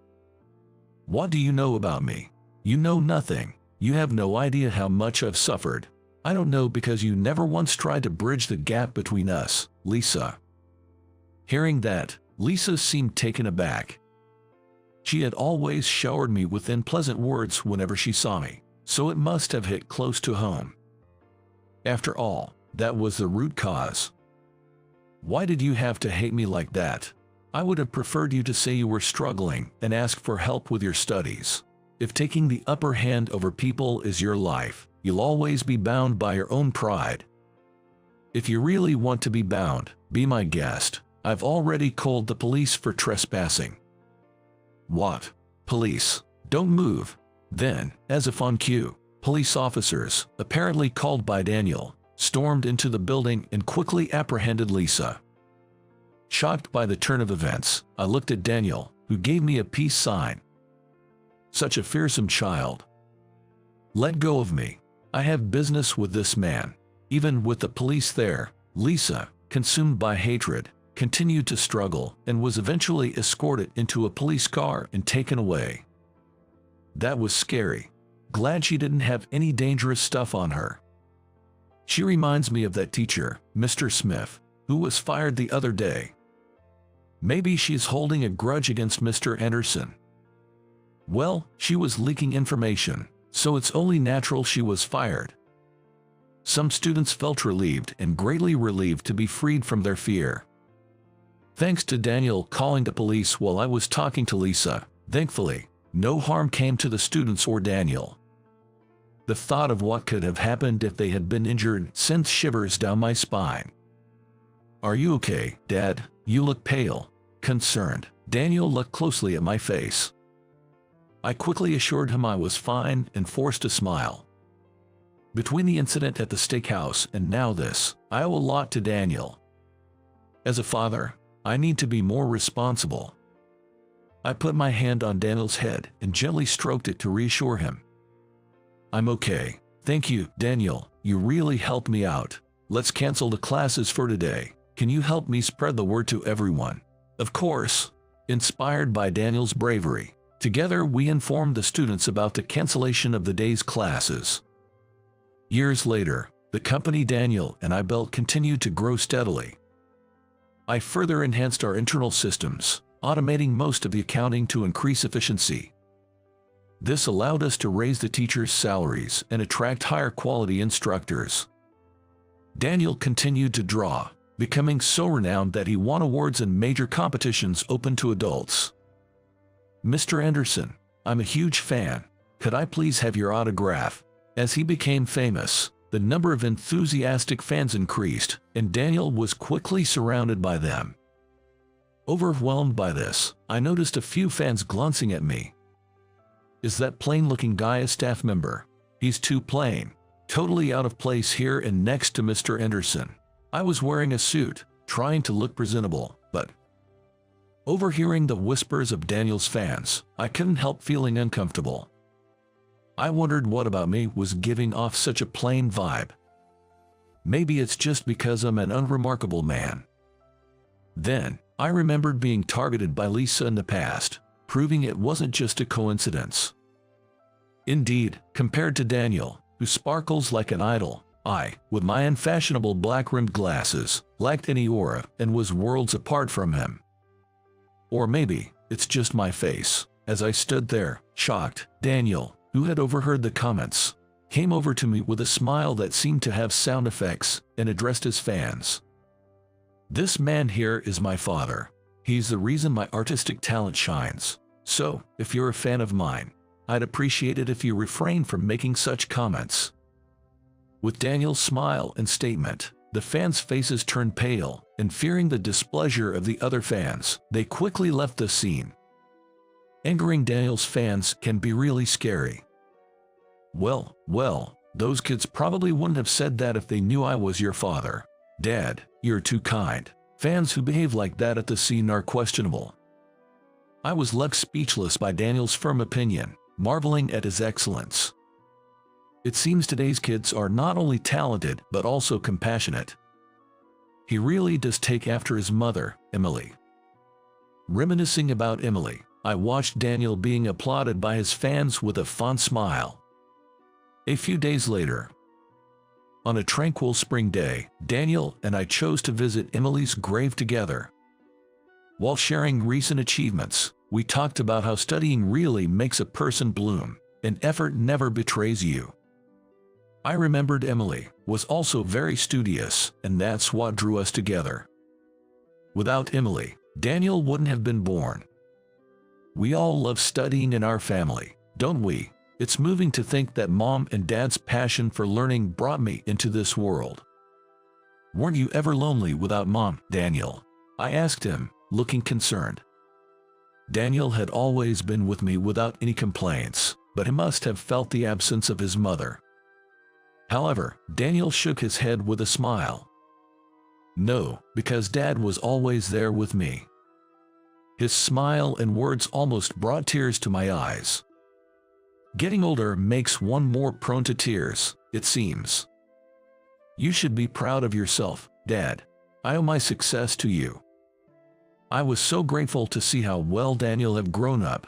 What do you know about me? You know nothing. You have no idea how much I've suffered. I don't know because you never once tried to bridge the gap between us, Lisa. Hearing that, Lisa seemed taken aback. She had always showered me with unpleasant words whenever she saw me, so it must have hit close to home. After all, that was the root cause. Why did you have to hate me like that? I would have preferred you to say you were struggling and ask for help with your studies. If taking the upper hand over people is your life, you'll always be bound by your own pride. If you really want to be bound, be my guest. I've already called the police for trespassing. What? Police? Don't move. Then, as if on cue, police officers, apparently called by Daniel, stormed into the building and quickly apprehended Lisa. Shocked by the turn of events, I looked at Daniel, who gave me a peace sign. Such a fearsome child. Let go of me. I have business with this man. Even with the police there, Lisa, consumed by hatred, continued to struggle and was eventually escorted into a police car and taken away. That was scary. Glad she didn't have any dangerous stuff on her. She reminds me of that teacher, Mr. Smith, who was fired the other day. Maybe she's holding a grudge against Mr. Anderson. Well, she was leaking information, so it's only natural she was fired. Some students felt relieved and greatly relieved to be freed from their fear. Thanks to Daniel calling the police while I was talking to Lisa, thankfully, no harm came to the students or Daniel. The thought of what could have happened if they had been injured sent shivers down my spine. Are you okay, Dad? You look pale. Concerned. Daniel looked closely at my face. I quickly assured him I was fine and forced a smile. Between the incident at the steakhouse and now this, I owe a lot to Daniel. As a father, I need to be more responsible. I put my hand on Daniel's head and gently stroked it to reassure him. I'm okay. Thank you, Daniel. You really helped me out. Let's cancel the classes for today. Can you help me spread the word to everyone? Of course. Inspired by Daniel's bravery, together we informed the students about the cancellation of the day's classes. Years later, the company Daniel and I built continued to grow steadily. I further enhanced our internal systems, automating most of the accounting to increase efficiency. This allowed us to raise the teachers' salaries and attract higher quality instructors. Daniel continued to draw, becoming so renowned that he won awards in major competitions open to adults. Mr. Anderson, I'm a huge fan. Could I please have your autograph? As he became famous, the number of enthusiastic fans increased, and Daniel was quickly surrounded by them. Overwhelmed by this, I noticed a few fans glancing at me. Is that plain-looking guy a staff member? He's too plain. Totally out of place here and next to Mr. Anderson. I was wearing a suit, trying to look presentable, but overhearing the whispers of Daniel's fans, I couldn't help feeling uncomfortable. I wondered what about me was giving off such a plain vibe. Maybe it's just because I'm an unremarkable man. Then, I remembered being targeted by Lisa in the past, proving it wasn't just a coincidence. Indeed, compared to Daniel, who sparkles like an idol, I, with my unfashionable black-rimmed glasses, lacked any aura and was worlds apart from him. Or maybe, it's just my face. As I stood there, shocked, Daniel, who had overheard the comments, came over to me with a smile that seemed to have sound effects and addressed his fans. This man here is my father. He's the reason my artistic talent shines. So, if you're a fan of mine, I'd appreciate it if you refrain from making such comments. With Daniel's smile and statement, the fans' faces turned pale, and fearing the displeasure of the other fans, they quickly left the scene. Angering Daniel's fans can be really scary. Well, those kids probably wouldn't have said that if they knew I was your father. Dad, you're too kind. Fans who behave like that at the scene are questionable. I was left speechless by Daniel's firm opinion, marveling at his excellence. It seems today's kids are not only talented but also compassionate. He really does take after his mother, Emily. Reminiscing about Emily, I watched Daniel being applauded by his fans with a fond smile. A few days later, on a tranquil spring day, Daniel and I chose to visit Emily's grave together. While sharing recent achievements, we talked about how studying really makes a person bloom, and effort never betrays you. I remembered Emily was also very studious, and that's what drew us together. Without Emily, Daniel wouldn't have been born. We all love studying in our family, don't we? It's moving to think that Mom and Dad's passion for learning brought me into this world. Weren't you ever lonely without Mom, Daniel? I asked him, looking concerned. Daniel had always been with me without any complaints, but he must have felt the absence of his mother. However, Daniel shook his head with a smile. No, because Dad was always there with me. His smile and words almost brought tears to my eyes. Getting older makes one more prone to tears, it seems. You should be proud of yourself, Dad. I owe my success to you. I was so grateful to see how well Daniel had grown up.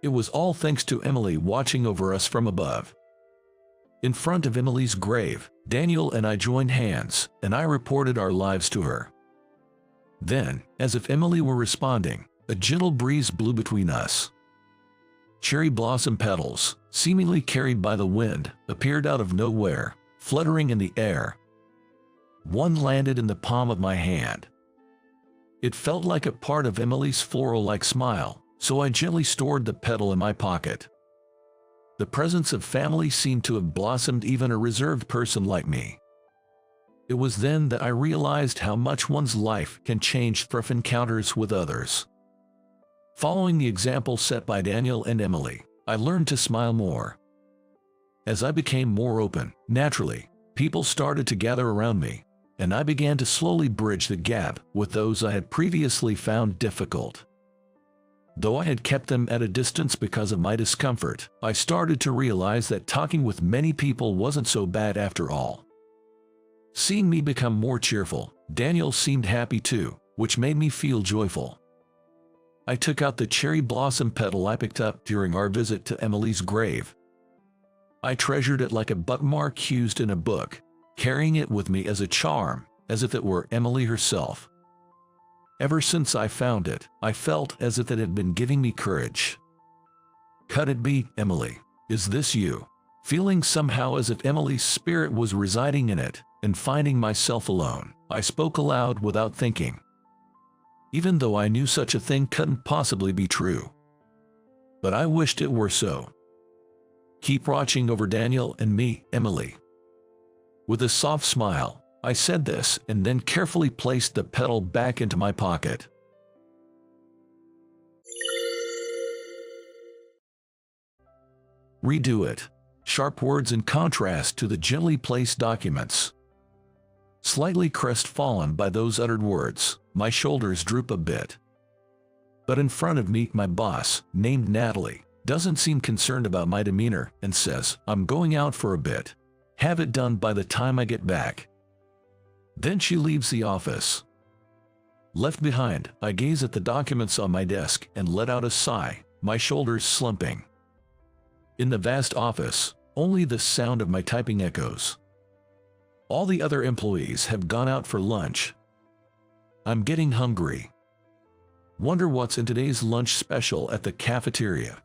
It was all thanks to Emily watching over us from above. In front of Emily's grave, Daniel and I joined hands, and I reported our lives to her. Then, as if Emily were responding, a gentle breeze blew between us. Cherry blossom petals, seemingly carried by the wind, appeared out of nowhere, fluttering in the air. One landed in the palm of my hand. It felt like a part of Emily's floral-like smile, so I gently stored the petal in my pocket. The presence of family seemed to have blossomed even a reserved person like me. It was then that I realized how much one's life can change through encounters with others. Following the example set by Daniel and Emily, I learned to smile more. As I became more open, naturally, people started to gather around me, and I began to slowly bridge the gap with those I had previously found difficult. Though I had kept them at a distance because of my discomfort, I started to realize that talking with many people wasn't so bad after all. Seeing me become more cheerful, Daniel seemed happy too, which made me feel joyful. I took out the cherry blossom petal I picked up during our visit to Emily's grave. I treasured it like a bookmark used in a book, carrying it with me as a charm, as if it were Emily herself. Ever since I found it, I felt as if it had been giving me courage. Could it be, Emily? Is this you? Feeling somehow as if Emily's spirit was residing in it, and finding myself alone, I spoke aloud without thinking. Even though I knew such a thing couldn't possibly be true. But I wished it were so. Keep watching over Daniel and me, Emily. With a soft smile, I said this and then carefully placed the petal back into my pocket. Redo it. Sharp words in contrast to the gently placed documents. Slightly crestfallen by those uttered words, my shoulders droop a bit. But in front of me, my boss, named Natalie, doesn't seem concerned about my demeanor and says, "I'm going out for a bit. Have it done by the time I get back." Then she leaves the office. Left behind, I gaze at the documents on my desk and let out a sigh, my shoulders slumping. In the vast office, only the sound of my typing echoes. All the other employees have gone out for lunch. I'm getting hungry. Wonder what's in today's lunch special at the cafeteria.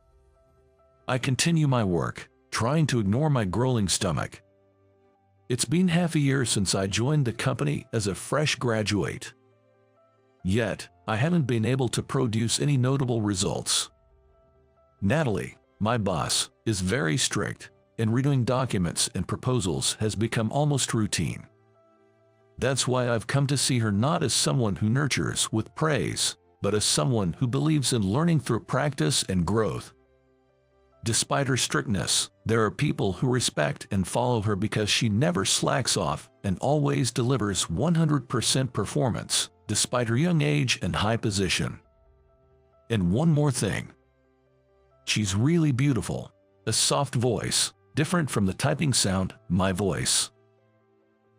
I continue my work, trying to ignore my growling stomach. It's been half a year since I joined the company as a fresh graduate. Yet, I haven't been able to produce any notable results. Natalie, my boss, is very strict, and redoing documents and proposals has become almost routine. That's why I've come to see her not as someone who nurtures with praise, but as someone who believes in learning through practice and growth. Despite her strictness, there are people who respect and follow her because she never slacks off and always delivers 100% performance, despite her young age and high position. And one more thing. She's really beautiful. A soft voice, different from the typing sound, my voice.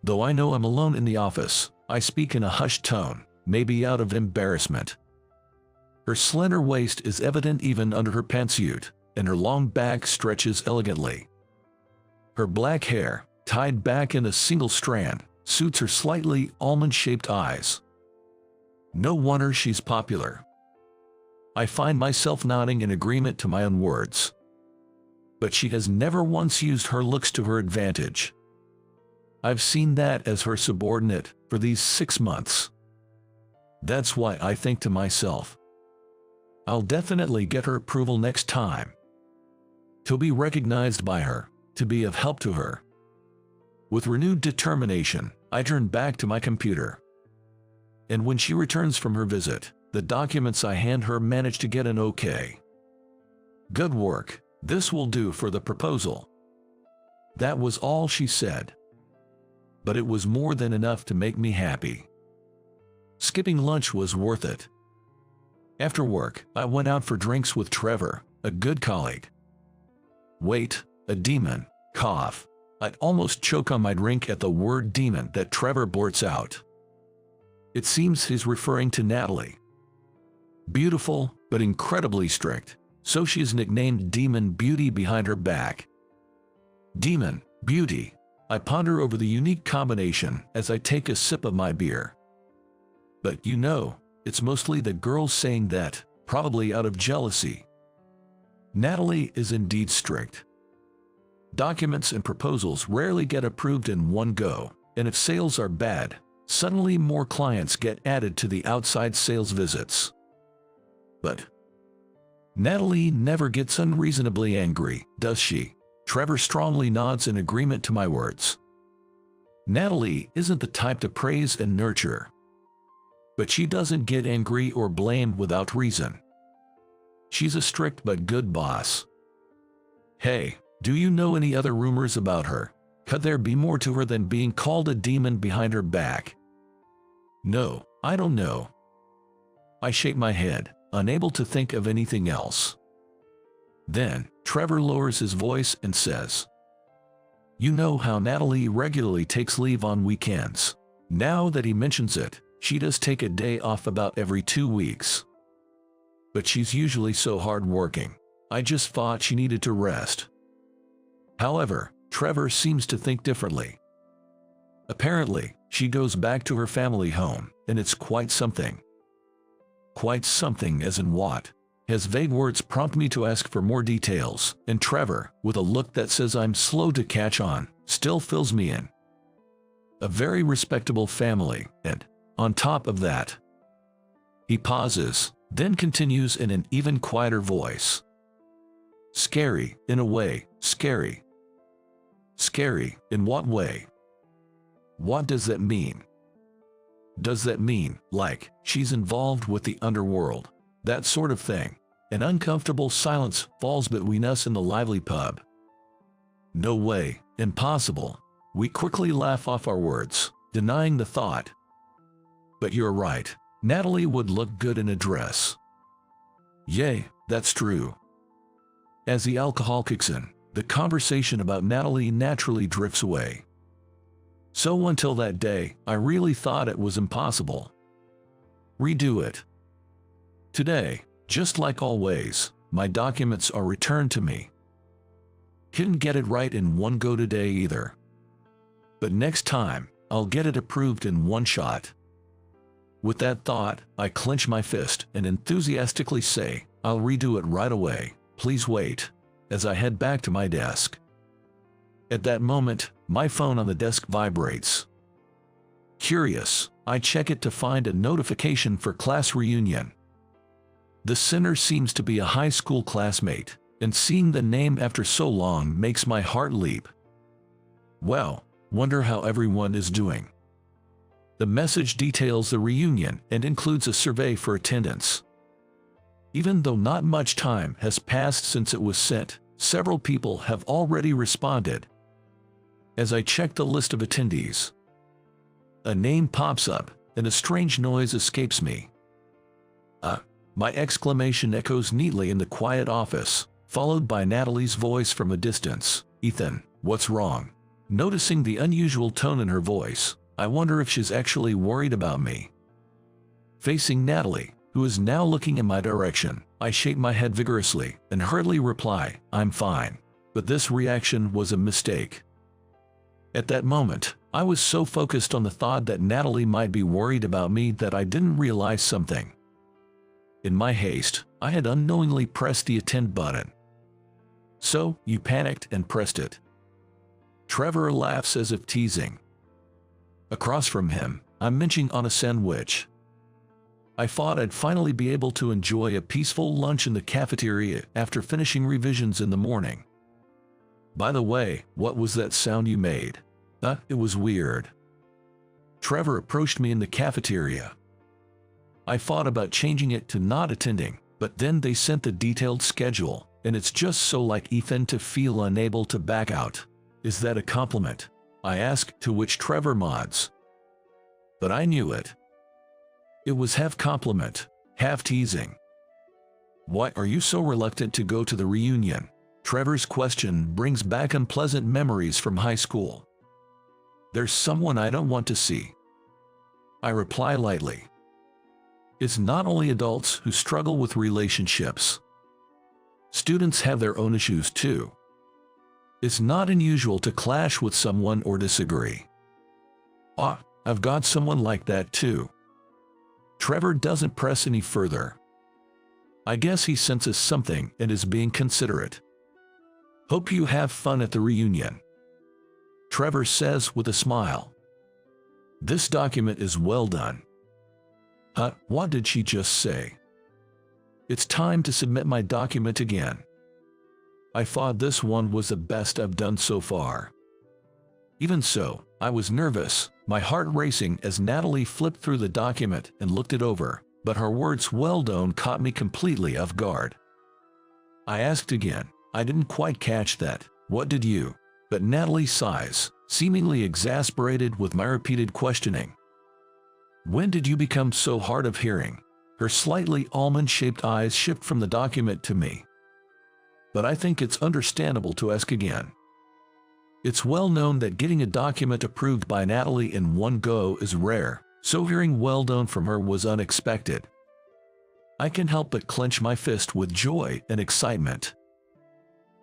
Though I know I'm alone in the office, I speak in a hushed tone, maybe out of embarrassment. Her slender waist is evident even under her pantsuit, and her long back stretches elegantly. Her black hair, tied back in a single strand, suits her slightly almond-shaped eyes. No wonder she's popular. I find myself nodding in agreement to my own words. but she has never once used her looks to her advantage. I've seen that as her subordinate for these 6 months. That's why I think to myself, I'll definitely get her approval next time. To be recognized by her, to be of help to her. With renewed determination, I turn back to my computer. And when she returns from her visit, the documents I hand her manage to get an okay. Good work, this will do for the proposal. That was all she said. But it was more than enough to make me happy. Skipping lunch was worth it. After work, I went out for drinks with Trevor, a good colleague. Wait, a demon, cough. I'd almost choke on my drink at the word demon that Trevor blurts out. It seems he's referring to Natalie. Beautiful, but incredibly strict, so she is nicknamed Demon Beauty behind her back. Demon, Beauty. I ponder over the unique combination as I take a sip of my beer. But you know, it's mostly the girls saying that, probably out of jealousy. Natalie is indeed strict. Documents and proposals rarely get approved in one go, and if sales are bad, suddenly more clients get added to the outside sales visits. But Natalie never gets unreasonably angry, does she? Trevor strongly nods in agreement to my words. Natalie isn't the type to praise and nurture. But she doesn't get angry or blamed without reason. She's a strict but good boss. Hey, do you know any other rumors about her? Could there be more to her than being called a demon behind her back? No, I don't know. I shake my head, unable to think of anything else. Then, Trevor lowers his voice and says, "You know how Natalie regularly takes leave on weekends. Now that he mentions it, she does take a day off about every 2 weeks. But she's usually so hard-working. I just thought she needed to rest." However, Trevor seems to think differently. Apparently, she goes back to her family home, and it's quite something. Quite something as in what? His vague words prompt me to ask for more details, and Trevor, with a look that says I'm slow to catch on, still fills me in. A very respectable family, and, on top of that. He pauses, then continues in an even quieter voice. Scary, in a way, scary. Scary, in what way? What does that mean? Does that mean, like, she's involved with the underworld? That sort of thing. An uncomfortable silence falls between us in the lively pub. No way, impossible. We quickly laugh off our words, denying the thought. But you're right, Natalie would look good in a dress. Yay, that's true. As the alcohol kicks in, the conversation about Natalie naturally drifts away. So until that day, I really thought it was impossible. Redo it. Today, just like always, my documents are returned to me. Couldn't get it right in one go today either. But next time, I'll get it approved in one shot. With that thought, I clench my fist and enthusiastically say, I'll redo it right away, please wait, as I head back to my desk. At that moment, my phone on the desk vibrates. Curious, I check it to find a notification for class reunion. The sender seems to be a high school classmate, and seeing the name after so long makes my heart leap. Well, wonder how everyone is doing. The message details the reunion and includes a survey for attendance. Even though not much time has passed since it was sent, several people have already responded. As I check the list of attendees, a name pops up and a strange noise escapes me. My exclamation echoes neatly in the quiet office, followed by Natalie's voice from a distance. Ethan, what's wrong? Noticing the unusual tone in her voice, I wonder if she's actually worried about me. Facing Natalie, who is now looking in my direction, I shake my head vigorously and hurriedly reply, I'm fine. But this reaction was a mistake. At that moment, I was so focused on the thought that Natalie might be worried about me that I didn't realize something. In my haste, I had unknowingly pressed the attend button. So, you panicked and pressed it. Trevor laughs as if teasing. Across from him, I'm munching on a sandwich. I thought I'd finally be able to enjoy a peaceful lunch in the cafeteria after finishing revisions in the morning. By the way, what was that sound you made? It was weird. Trevor approached me in the cafeteria. I thought about changing it to not attending, but then they sent the detailed schedule, and it's just so like Ethan to feel unable to back out. Is that a compliment? I asked, to which Trevor nods. But I knew it. It was half compliment, half teasing. Why are you so reluctant to go to the reunion? Trevor's question brings back unpleasant memories from high school. There's someone I don't want to see. I reply lightly. It's not only adults who struggle with relationships. Students have their own issues too. It's not unusual to clash with someone or disagree. I've got someone like that too. Trevor doesn't press any further. I guess he senses something and is being considerate. Hope you have fun at the reunion, Trevor says with a smile. This document is well done. What did she just say? It's time to submit my document again. I thought this one was the best I've done so far. Even so, I was nervous, my heart racing as Natalie flipped through the document and looked it over, but her words well done caught me completely off guard. I asked again. I didn't quite catch that. What did you? But Natalie sighs, seemingly exasperated with my repeated questioning. When did you become so hard of hearing? Her slightly almond-shaped eyes shift from the document to me. But I think it's understandable to ask again. It's well known that getting a document approved by Natalie in one go is rare, so hearing well done from her was unexpected. I can help but clench my fist with joy and excitement.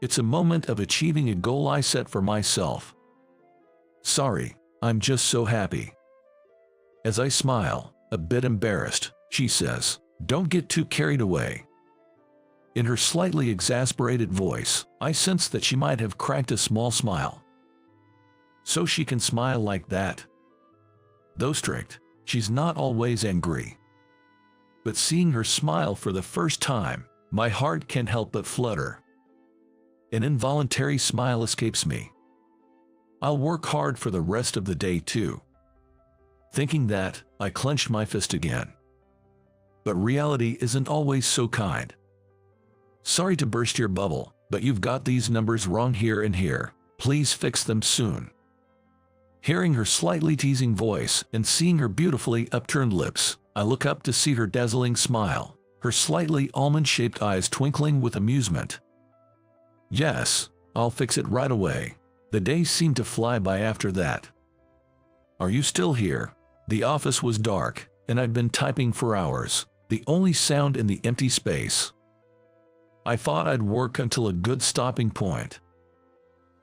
It's a moment of achieving a goal I set for myself. Sorry, I'm just so happy. As I smile, a bit embarrassed, she says, don't get too carried away. In her slightly exasperated voice, I sense that she might have cracked a small smile. So she can smile like that. Though strict, she's not always angry. But seeing her smile for the first time, my heart can't help but flutter. An involuntary smile escapes me. I'll work hard for the rest of the day too. Thinking that, I clenched my fist again. But reality isn't always so kind. Sorry to burst your bubble, but you've got these numbers wrong here and here. Please fix them soon. Hearing her slightly teasing voice and seeing her beautifully upturned lips, I look up to see her dazzling smile, her slightly almond-shaped eyes twinkling with amusement. Yes, I'll fix it right away. The days seemed to fly by after that. Are you still here? The office was dark, and I'd been typing for hours, the only sound in the empty space. I thought I'd work until a good stopping point.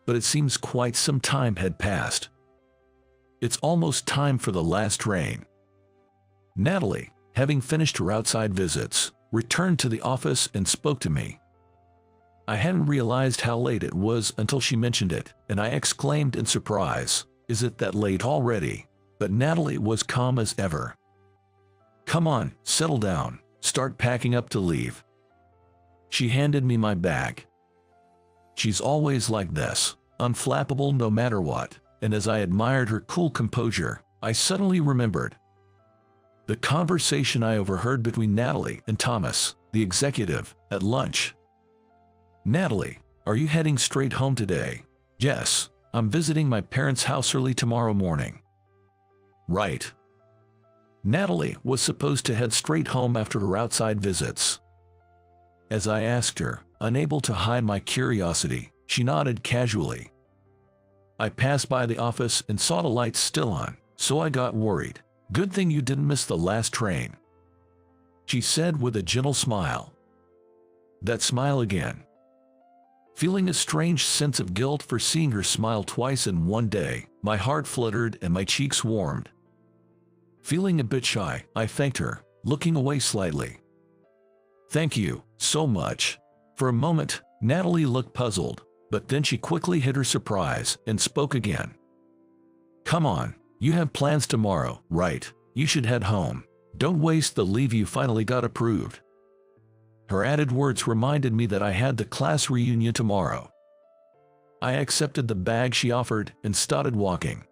But it seems quite some time had passed. It's almost time for the last train. Natalie, having finished her outside visits, returned to the office and spoke to me. I hadn't realized how late it was until she mentioned it, and I exclaimed in surprise, "Is it that late already?" But Natalie was calm as ever. "Come on, settle down, start packing up to leave." She handed me my bag. She's always like this, unflappable no matter what, and as I admired her cool composure, I suddenly remembered the conversation I overheard between Natalie and Thomas, the executive, at lunch. "Natalie, are you heading straight home today?" "Yes, I'm visiting my parents' house early tomorrow morning." "Right." Natalie was supposed to head straight home after her outside visits. As I asked her, unable to hide my curiosity, she nodded casually. I passed by the office and saw the lights still on, so I got worried. "Good thing you didn't miss the last train," she said with a gentle smile. That smile again. Feeling a strange sense of guilt for seeing her smile twice in one day, my heart fluttered and my cheeks warmed. Feeling a bit shy, I thanked her, looking away slightly. "Thank you so much." For a moment, Natalie looked puzzled, but then she quickly hid her surprise and spoke again. Come on, you have plans tomorrow, right? You should head home. Don't waste the leave you finally got approved. Her added words reminded me that I had the class reunion tomorrow. I accepted the bag she offered and started walking.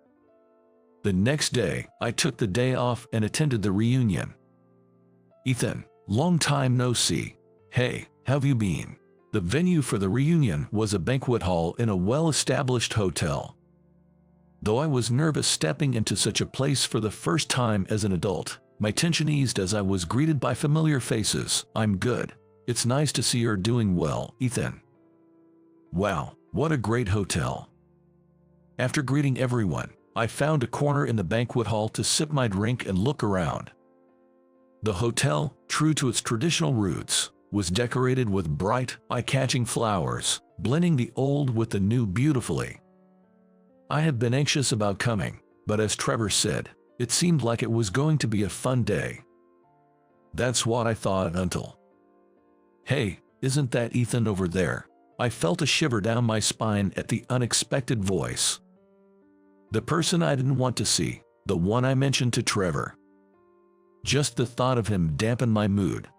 The next day, I took the day off and attended the reunion. Ethan, long time no see. Hey, how've you been? The venue for the reunion was a banquet hall in a well-established hotel. Though I was nervous stepping into such a place for the first time as an adult, my tension eased as I was greeted by familiar faces. I'm good. It's nice to see you're doing well, Ethan. Wow, what a great hotel. After greeting everyone, I found a corner in the banquet hall to sip my drink and look around. The hotel, true to its traditional roots, was decorated with bright, eye-catching flowers, blending the old with the new beautifully. I have been anxious about coming, but as Trevor said, it seemed like it was going to be a fun day. That's what I thought until... Hey, isn't that Ethan over there? I felt a shiver down my spine at the unexpected voice. The person I didn't want to see, the one I mentioned to Trevor. Just the thought of him dampened my mood.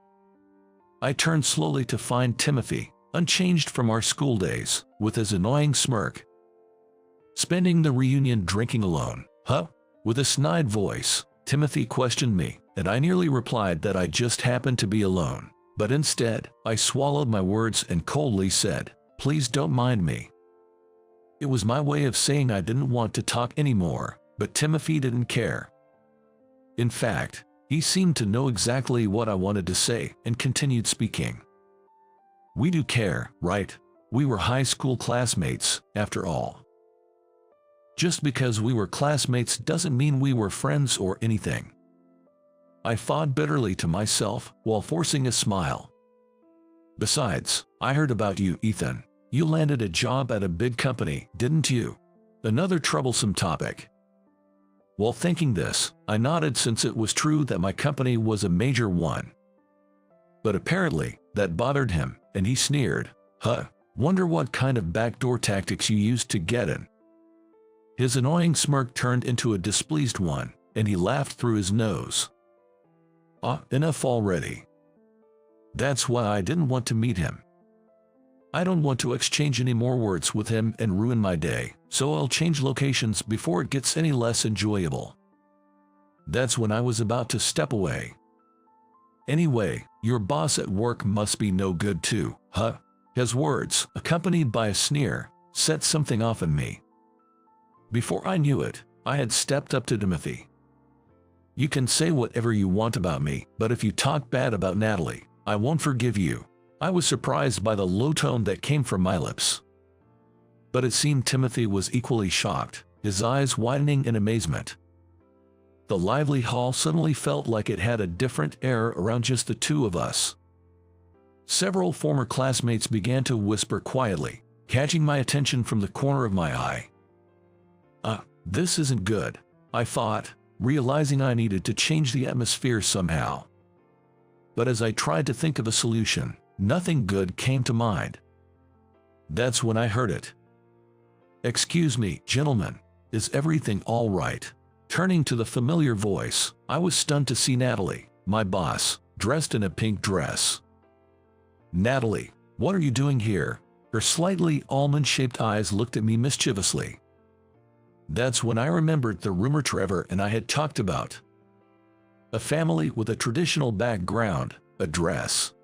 I turned slowly to find Timothy, unchanged from our school days, with his annoying smirk. Spending the reunion drinking alone, huh? With a snide voice, Timothy questioned me, and I nearly replied that I just happened to be alone. But instead, I swallowed my words and coldly said, "Please don't mind me." It was my way of saying I didn't want to talk anymore, but Timothy didn't care. In fact, he seemed to know exactly what I wanted to say and continued speaking. We do care, right? We were high school classmates, after all. Just because we were classmates doesn't mean we were friends or anything. I thought bitterly to myself while forcing a smile. Besides, I heard about you, Ethan. You landed a job at a big company, didn't you? Another troublesome topic. While thinking this, I nodded since it was true that my company was a major one. But apparently, that bothered him, and he sneered, "Huh, wonder what kind of backdoor tactics you used to get in." His annoying smirk turned into a displeased one, and he laughed through his nose. Enough already. That's why I didn't want to meet him. I don't want to exchange any more words with him and ruin my day, so I'll change locations before it gets any less enjoyable. That's when I was about to step away. Anyway, your boss at work must be no good too, huh? His words, accompanied by a sneer, set something off in me. Before I knew it, I had stepped up to Timothy. You can say whatever you want about me, but if you talk bad about Natalie, I won't forgive you. I was surprised by the low tone that came from my lips. But it seemed Timothy was equally shocked, his eyes widening in amazement. The lively hall suddenly felt like it had a different air around just the two of us. Several former classmates began to whisper quietly, catching my attention from the corner of my eye. This isn't good, I thought, realizing I needed to change the atmosphere somehow. But as I tried to think of a solution, nothing good came to mind. That's when I heard it. "Excuse me, gentlemen, is everything all right?" Turning to the familiar voice, I was stunned to see Natalie, my boss, dressed in a pink dress. "Natalie, what are you doing here?" Her slightly almond-shaped eyes looked at me mischievously. That's when I remembered the rumor Trevor and I had talked about. A family with a traditional background, a dress.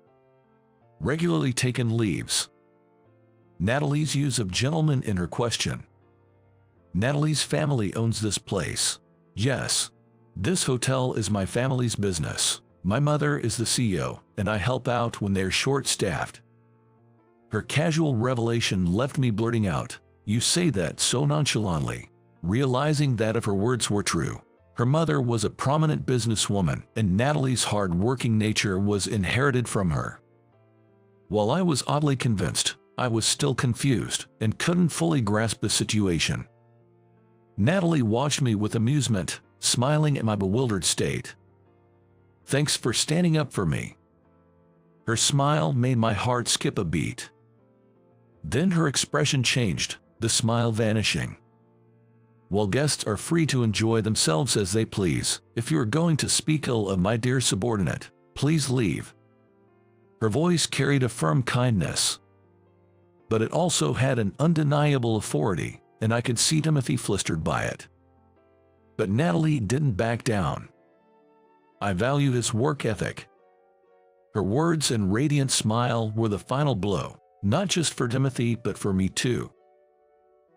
Regularly taken leaves. Natalie's use of gentleman in her question. Natalie's family owns this place. Yes. This hotel is my family's business. My mother is the CEO, and I help out when they're short-staffed. Her casual revelation left me blurting out, "You say that so nonchalantly," realizing that if her words were true, her mother was a prominent businesswoman and Natalie's hard-working nature was inherited from her. While I was oddly convinced, I was still confused and couldn't fully grasp the situation. Natalie watched me with amusement, smiling at my bewildered state. "Thanks for standing up for me." Her smile made my heart skip a beat. Then her expression changed, the smile vanishing. "Well, guests are free to enjoy themselves as they please. If you are going to speak ill of my dear subordinate, please leave." Her voice carried a firm kindness, but it also had an undeniable authority, and I could see Timothy flustered by it. But Natalie didn't back down. "I value his work ethic." Her words and radiant smile were the final blow, not just for Timothy but for me too.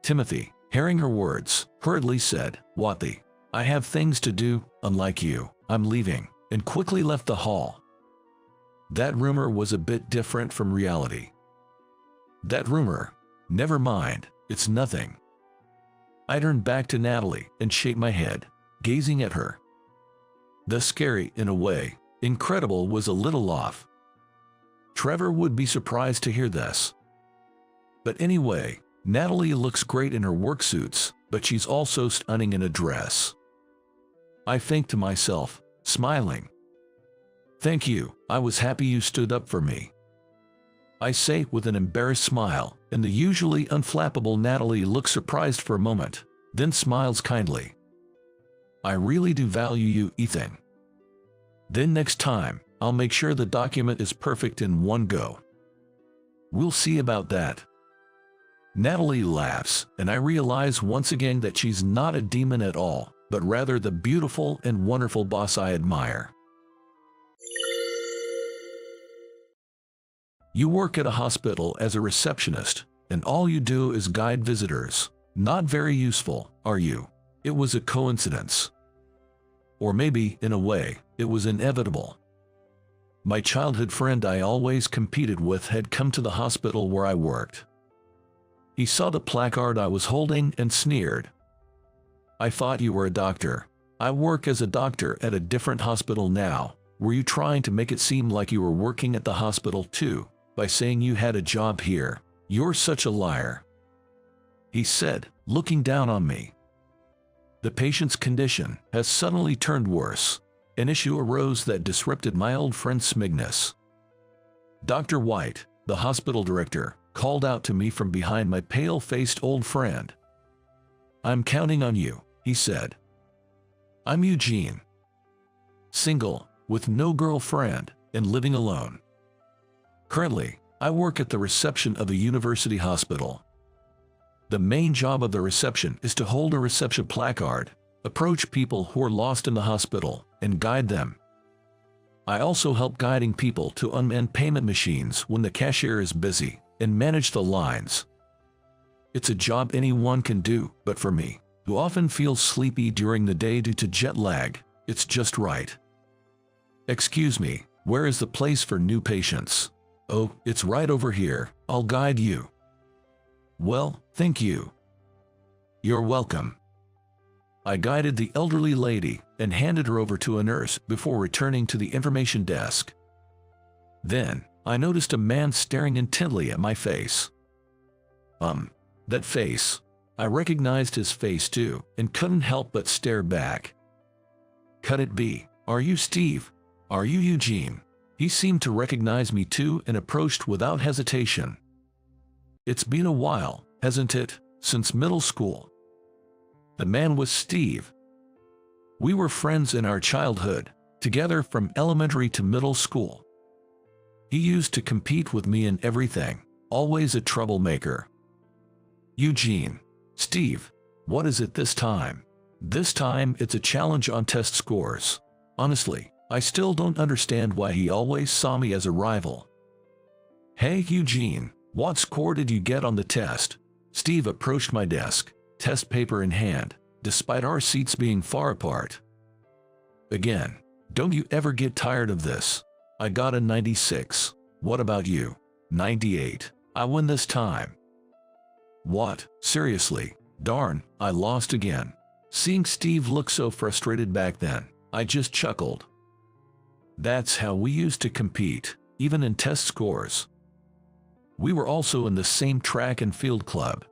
Timothy, hearing her words, hurriedly said, "What the? I have things to do, unlike you. I'm leaving," and quickly left the hall. That rumor was a bit different from reality. That rumor? Never mind, it's nothing. I turned back to Natalie and shook my head, gazing at her. The scary, in a way, incredible was a little off. Trevor would be surprised to hear this. But anyway, Natalie looks great in her work suits, but she's also stunning in a dress. I think to myself, smiling. "Thank you, I was happy you stood up for me," I say with an embarrassed smile, and the usually unflappable Natalie looks surprised for a moment, then smiles kindly. "I really do value you, Ethan. Then next time, I'll make sure the document is perfect in one go." "We'll see about that." Natalie laughs, and I realize once again that she's not a demon at all, but rather the beautiful and wonderful boss I admire. You work at a hospital as a receptionist, and all you do is guide visitors. Not very useful, are you? It was a coincidence. Or maybe, in a way, it was inevitable. My childhood friend I always competed with had come to the hospital where I worked. He saw the placard I was holding and sneered. "I thought you were a doctor. I work as a doctor at a different hospital now. Were you trying to make it seem like you were working at the hospital too, by saying you had a job here? You're such a liar," he said, looking down on me. The patient's condition has suddenly turned worse. An issue arose that disrupted my old friend's smugness. Dr. White, the hospital director, called out to me from behind my pale-faced old friend. "I'm counting on you," he said. "I'm Eugene. Single, with no girlfriend, and living alone. Currently, I work at the reception of a university hospital. The main job of the reception is to hold a reception placard, approach people who are lost in the hospital, and guide them. I also help guiding people to unmanned payment machines when the cashier is busy, and manage the lines. It's a job anyone can do, but for me, who often feels sleepy during the day due to jet lag, it's just right." "Excuse me, where is the place for new patients?" "Oh, it's right over here, I'll guide you." "Well, thank you." "You're welcome." I guided the elderly lady and handed her over to a nurse before returning to the information desk. Then, I noticed a man staring intently at my face. That face. I recognized his face too, and couldn't help but stare back. Could it be? "Are you Steve? Are you Eugene?" He seemed to recognize me too and approached without hesitation. "It's been a while, hasn't it, since middle school?" The man was Steve. We were friends in our childhood, together from elementary to middle school. He used to compete with me in everything, always a troublemaker. "Eugene. Steve. What is it this time?" "This time it's a challenge on test scores. Honestly, I still don't understand why he always saw me as a rival." "Hey Eugene, what score did you get on the test?" Steve approached my desk, test paper in hand, despite our seats being far apart. "Again, don't you ever get tired of this?" "I got a 96. What about you?" 98. "I win this time." "What? Seriously? Darn, I lost again." Seeing Steve look so frustrated back then, I just chuckled. That's how we used to compete, even in test scores. We were also in the same track and field club.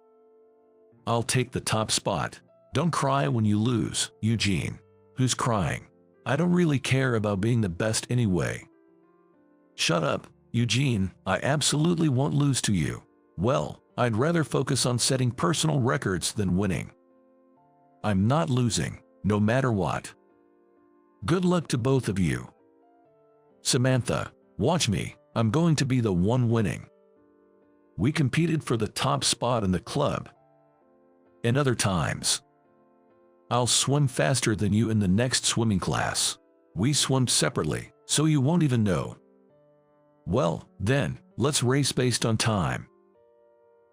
"I'll take the top spot. Don't cry when you lose, Eugene." "Who's crying? I don't really care about being the best anyway." "Shut up, Eugene, I absolutely won't lose to you." "Well, I'd rather focus on setting personal records than winning. I'm not losing, no matter what. Good luck to both of you. Samantha, watch me, I'm going to be the one winning. We competed for the top spot in the club. And other times. I'll swim faster than you in the next swimming class. We swim separately, so you won't even know. Well, then, let's race based on time.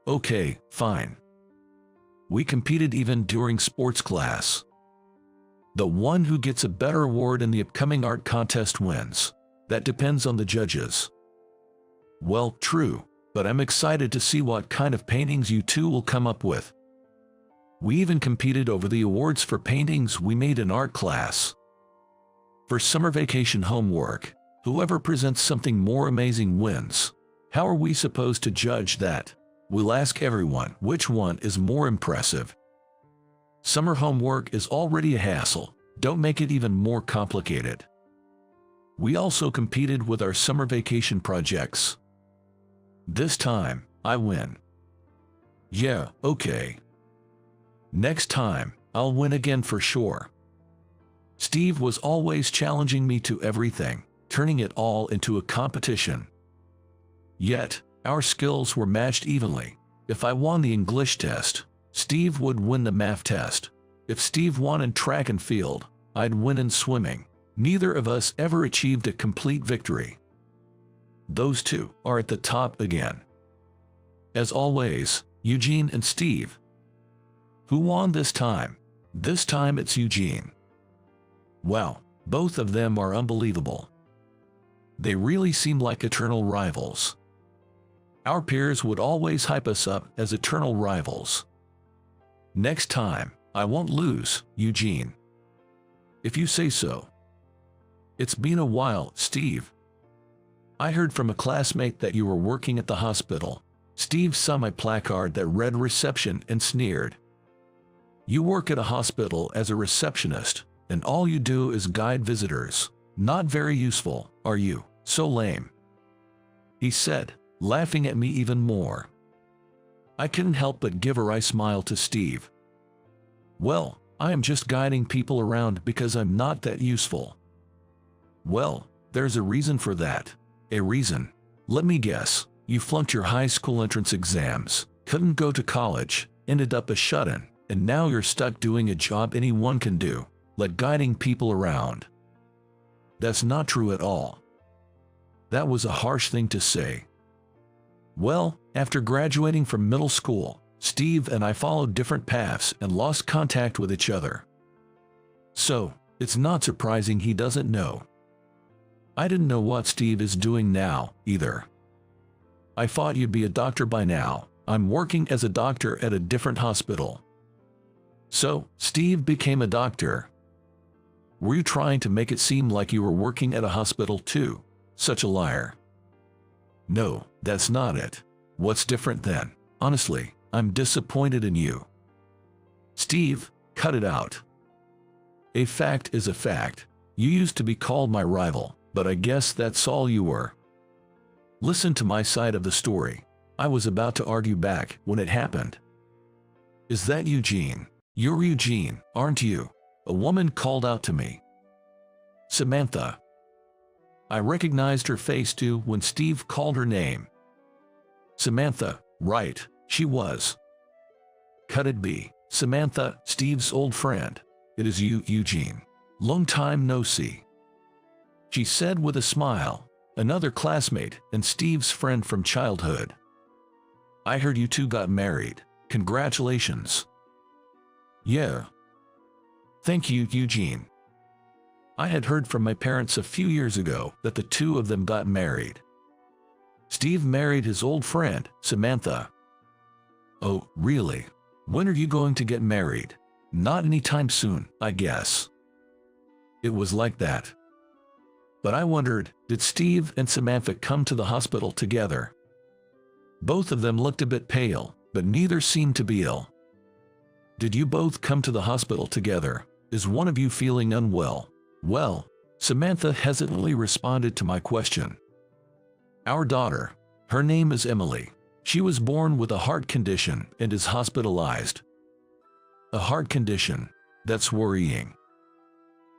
Okay, fine. We competed even during sports class. The one who gets a better award in the upcoming art contest wins. That depends on the judges. Well, true, but I'm excited to see what kind of paintings you two will come up with. We even competed over the awards for paintings we made in art class. For summer vacation homework, whoever presents something more amazing wins. How are we supposed to judge that? We'll ask everyone which one is more impressive. Summer homework is already a hassle. Don't make it even more complicated. We also competed with our summer vacation projects. This time, I win. Yeah, okay. Next time, I'll win again for sure. Steve was always challenging me to everything, turning it all into a competition. Yet, our skills were matched evenly. If I won the English test, Steve would win the math test. If Steve won in track and field, I'd win in swimming. Neither of us ever achieved a complete victory. Those two are at the top again. As always, Eugene and Steve. Who won this time? This time it's Eugene. Wow, both of them are unbelievable. They really seem like eternal rivals. Our peers would always hype us up as eternal rivals. Next time, I won't lose, Eugene. If you say so. It's been a while, Steve. I heard from a classmate that you were working at the hospital. Steve saw my placard that read reception and sneered. You work at a hospital as a receptionist, and all you do is guide visitors. Not very useful, are you? So lame. He said, laughing at me even more. I couldn't help but give a wry smile to Steve. Well, I am just guiding people around because I'm not that useful. Well, there's a reason for that. A reason. Let me guess. You flunked your high school entrance exams, couldn't go to college, ended up a shut-in, and now you're stuck doing a job anyone can do, like guiding people around. That's not true at all. That was a harsh thing to say. Well, after graduating from middle school, Steve and I followed different paths and lost contact with each other. So, it's not surprising he doesn't know. I didn't know what Steve is doing now, either. I thought you'd be a doctor by now. I'm working as a doctor at a different hospital. So, Steve became a doctor. Were you trying to make it seem like you were working at a hospital too? Such a liar. No, that's not it. What's different then? Honestly, I'm disappointed in you. Steve, cut it out. A fact is a fact. You used to be called my rival, but I guess that's all you were. Listen to my side of the story. I was about to argue back when it happened. Is that Eugene? You're Eugene, aren't you? A woman called out to me. Samantha. I recognized her face too when Steve called her name. Samantha, right, she was. Could it be Samantha, Steve's old friend? It is you, Eugene. Long time no see. She said with a smile, another classmate and Steve's friend from childhood. I heard you two got married. Congratulations. Yeah. Thank you, Eugene. I had heard from my parents a few years ago that the two of them got married. Steve married his old friend, Samantha. Oh, really? When are you going to get married? Not anytime soon, I guess. It was like that. But I wondered, did Steve and Samantha come to the hospital together? Both of them looked a bit pale, but neither seemed to be ill. Did you both come to the hospital together? Is one of you feeling unwell? Well, Samantha hesitantly responded to my question. Our daughter, her name is Emily. She was born with a heart condition and is hospitalized. A heart condition? That's worrying.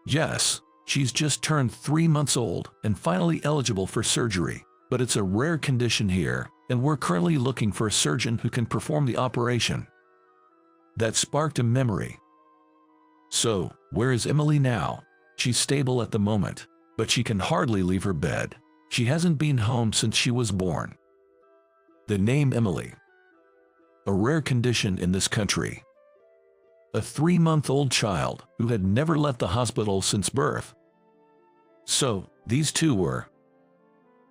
Yes, she's just turned 3 months old and finally eligible for surgery, but it's a rare condition here, and we're currently looking for a surgeon who can perform the operation. That sparked a memory. So, where is Emily now? She's stable at the moment, but she can hardly leave her bed. She hasn't been home since she was born. The name Emily. A rare condition in this country. A 3-month-old child who had never left the hospital since birth. So, these two were.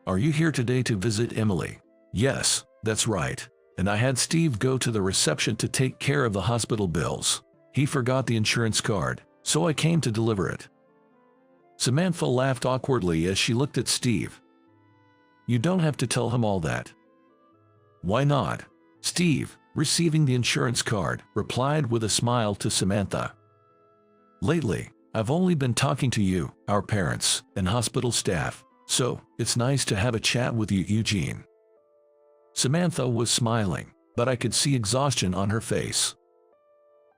Are you here today to visit Emily? Yes, that's right. And I had Steve go to the reception to take care of the hospital bills. He forgot the insurance card, so I came to deliver it. Samantha laughed awkwardly as she looked at Steve. You don't have to tell him all that. Why not? Steve, receiving the insurance card, replied with a smile to Samantha. Lately, I've only been talking to you, our parents, and hospital staff, so it's nice to have a chat with you, Eugene. Samantha was smiling, but I could see exhaustion on her face.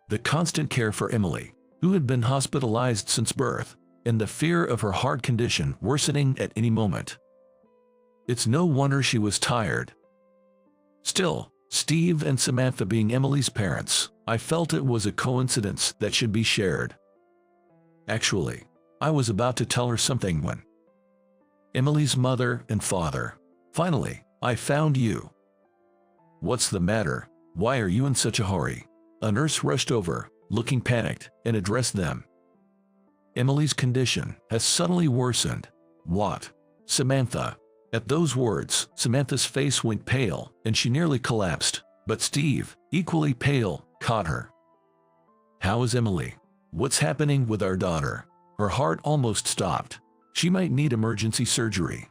The constant care for Emily, who had been hospitalized since birth, and the fear of her heart condition worsening at any moment. It's no wonder she was tired. Still, Steve and Samantha being Emily's parents, I felt it was a coincidence that should be shared. Actually, I was about to tell her something when Emily's mother and father. Finally, I found you. What's the matter? Why are you in such a hurry? A nurse rushed over, looking panicked, and addressed them. Emily's condition has suddenly worsened. What? Samantha. At those words, Samantha's face went pale, and she nearly collapsed, but Steve, equally pale, caught her. How is Emily? What's happening with our daughter? Her heart almost stopped. She might need emergency surgery.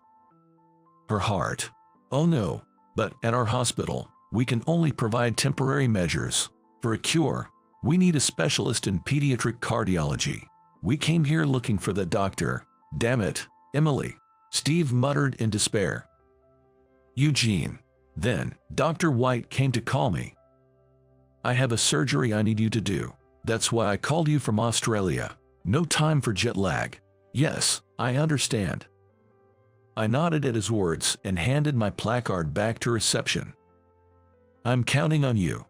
Her heart? Oh no, but at our hospital, we can only provide temporary measures. For a cure, we need a specialist in pediatric cardiology. We came here looking for the doctor. Damn it, Emily. Steve muttered in despair. Eugene. Then, Dr. White came to call me. I have a surgery I need you to do. That's why I called you from Australia. No time for jet lag. Yes, I understand. I nodded at his words and handed my placard back to reception. I'm counting on you.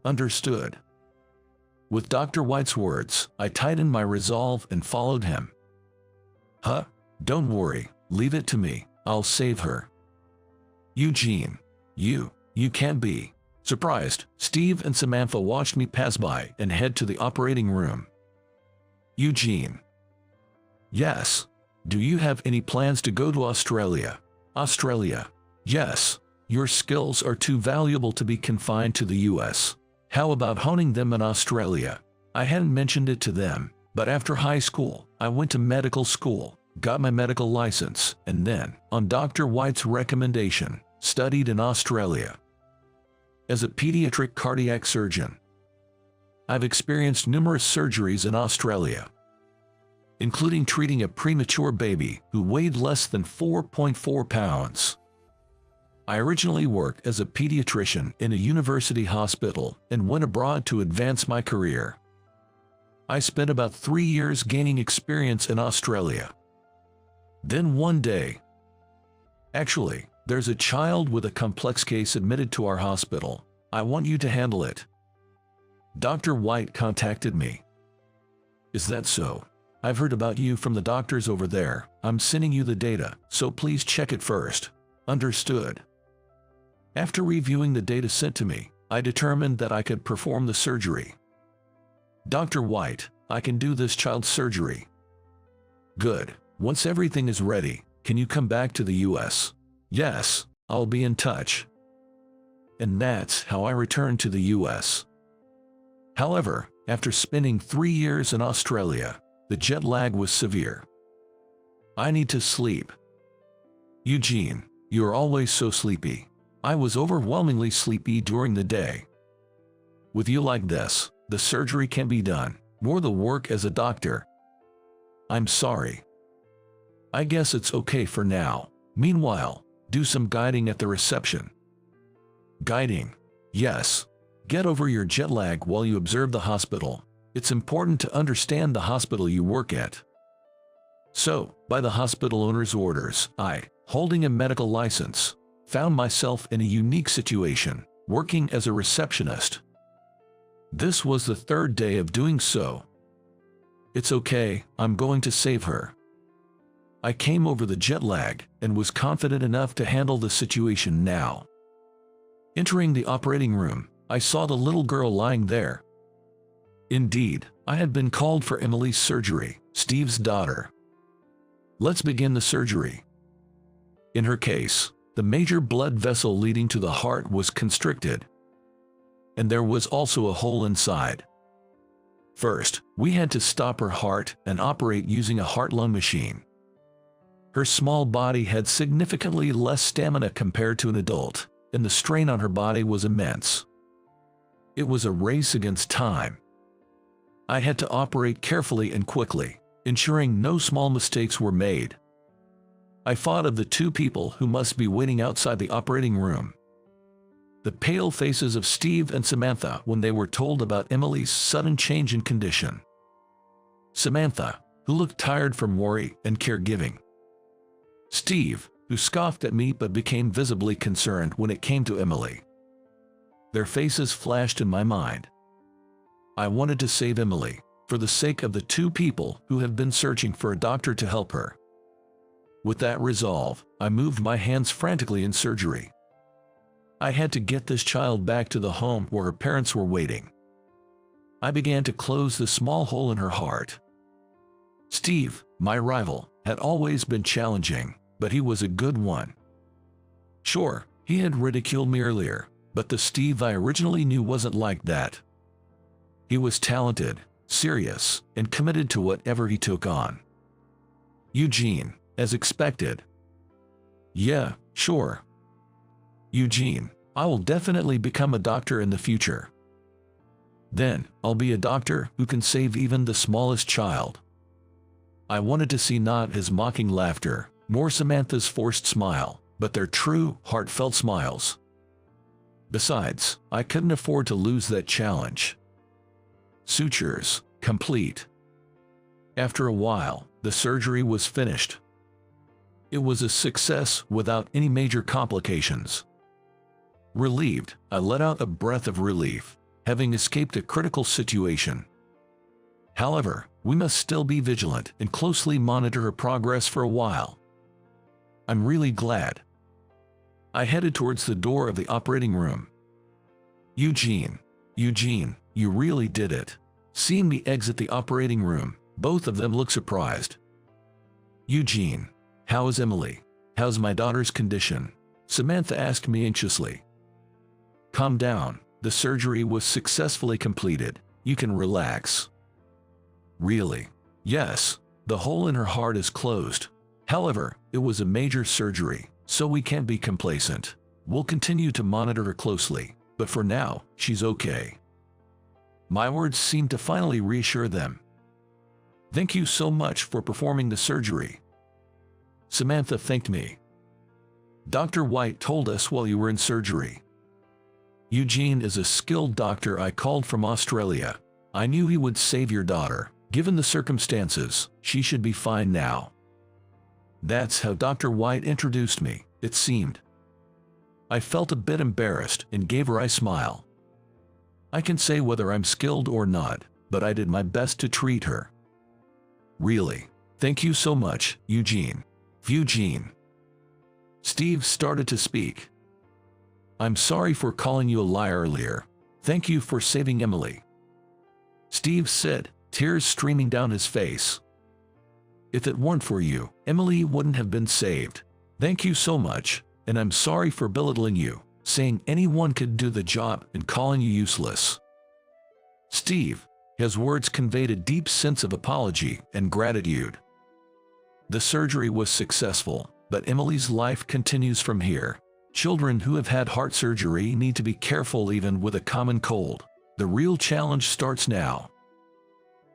Understood. With Dr. White's words, I tightened my resolve and followed him. Huh? Don't worry, leave it to me, I'll save her. Eugene, you can't be. Surprised, Steve and Samantha watched me pass by and head to the operating room. Eugene. Yes. Do you have any plans to go to Australia? Australia. Yes. Your skills are too valuable to be confined to the US. How about honing them in Australia? I hadn't mentioned it to them, but after high school, I went to medical school, got my medical license, and then, on Dr. White's recommendation, studied in Australia. As a pediatric cardiac surgeon, I've experienced numerous surgeries in Australia, including treating a premature baby who weighed less than 4.4 pounds. I originally worked as a pediatrician in a university hospital and went abroad to advance my career. I spent about 3 years gaining experience in Australia. Then one day, actually, there's a child with a complex case admitted to our hospital. I want you to handle it. Dr. White contacted me. Is that so? I've heard about you from the doctors over there. I'm sending you the data, so please check it first. Understood. After reviewing the data sent to me, I determined that I could perform the surgery. Dr. White, I can do this child's surgery. Good. Once everything is ready, can you come back to the US? Yes, I'll be in touch. And that's how I returned to the US. However, after spending 3 years in Australia, the jet lag was severe. I need to sleep. Eugene, you're always so sleepy. I was overwhelmingly sleepy during the day. With you like this, the surgery can be done, more the work as a doctor. I'm sorry. I guess it's okay for now. Meanwhile, do some guiding at the reception. Guiding. Yes. Get over your jet lag while you observe the hospital. It's important to understand the hospital you work at. So, by the hospital owner's orders, I, holding a medical license, found myself in a unique situation, working as a receptionist. This was the third day of doing so. It's okay, I'm going to save her. I came over the jet lag and was confident enough to handle the situation now. Entering the operating room, I saw the little girl lying there. Indeed, I had been called for Emily's surgery, Steve's daughter. Let's begin the surgery. In her case, the major blood vessel leading to the heart was constricted, and there was also a hole inside. First, we had to stop her heart and operate using a heart-lung machine. Her small body had significantly less stamina compared to an adult, and the strain on her body was immense. It was a race against time. I had to operate carefully and quickly, ensuring no small mistakes were made. I thought of the two people who must be waiting outside the operating room. The pale faces of Steve and Samantha when they were told about Emily's sudden change in condition. Samantha, who looked tired from worry and caregiving. Steve, who scoffed at me but became visibly concerned when it came to Emily. Their faces flashed in my mind. I wanted to save Emily, for the sake of the two people who have been searching for a doctor to help her. With that resolve, I moved my hands frantically in surgery. I had to get this child back to the home where her parents were waiting. I began to close the small hole in her heart. Steve, my rival, had always been challenging, but he was a good one. Sure, he had ridiculed me earlier, but the Steve I originally knew wasn't like that. He was talented, serious, and committed to whatever he took on. Eugene, as expected. Yeah, sure. Eugene, I will definitely become a doctor in the future. Then, I'll be a doctor who can save even the smallest child. I wanted to see not his mocking laughter, nor Samantha's forced smile, but their true, heartfelt smiles. Besides, I couldn't afford to lose that challenge. Sutures, complete. After a while, the surgery was finished. It was a success without any major complications. Relieved, I let out a breath of relief, having escaped a critical situation. However, we must still be vigilant and closely monitor her progress for a while. I'm really glad. I headed towards the door of the operating room. Eugene, you really did it. Seeing me exit the operating room, both of them looked surprised. Eugene, how is Emily? How's my daughter's condition? Samantha asked me anxiously. Calm down, the surgery was successfully completed. You can relax. Really? Yes, the hole in her heart is closed. However, it was a major surgery, so we can't be complacent. We'll continue to monitor her closely, but for now, she's okay. My words seemed to finally reassure them. Thank you so much for performing the surgery. Samantha thanked me. Dr. White told us while you were in surgery. Eugene is a skilled doctor I called from Australia. I knew he would save your daughter. Given the circumstances, she should be fine now. That's how Dr. White introduced me, it seemed. I felt a bit embarrassed and gave her a smile. I can say whether I'm skilled or not, but I did my best to treat her. Really. Thank you so much, Eugene. Eugene. Steve started to speak. I'm sorry for calling you a liar earlier. Thank you for saving Emily. Steve said, tears streaming down his face. If it weren't for you, Emily wouldn't have been saved. Thank you so much, and I'm sorry for belittling you, saying anyone could do the job and calling you useless. Steve, his words conveyed a deep sense of apology and gratitude. The surgery was successful, but Emily's life continues from here. Children who have had heart surgery need to be careful even with a common cold. The real challenge starts now.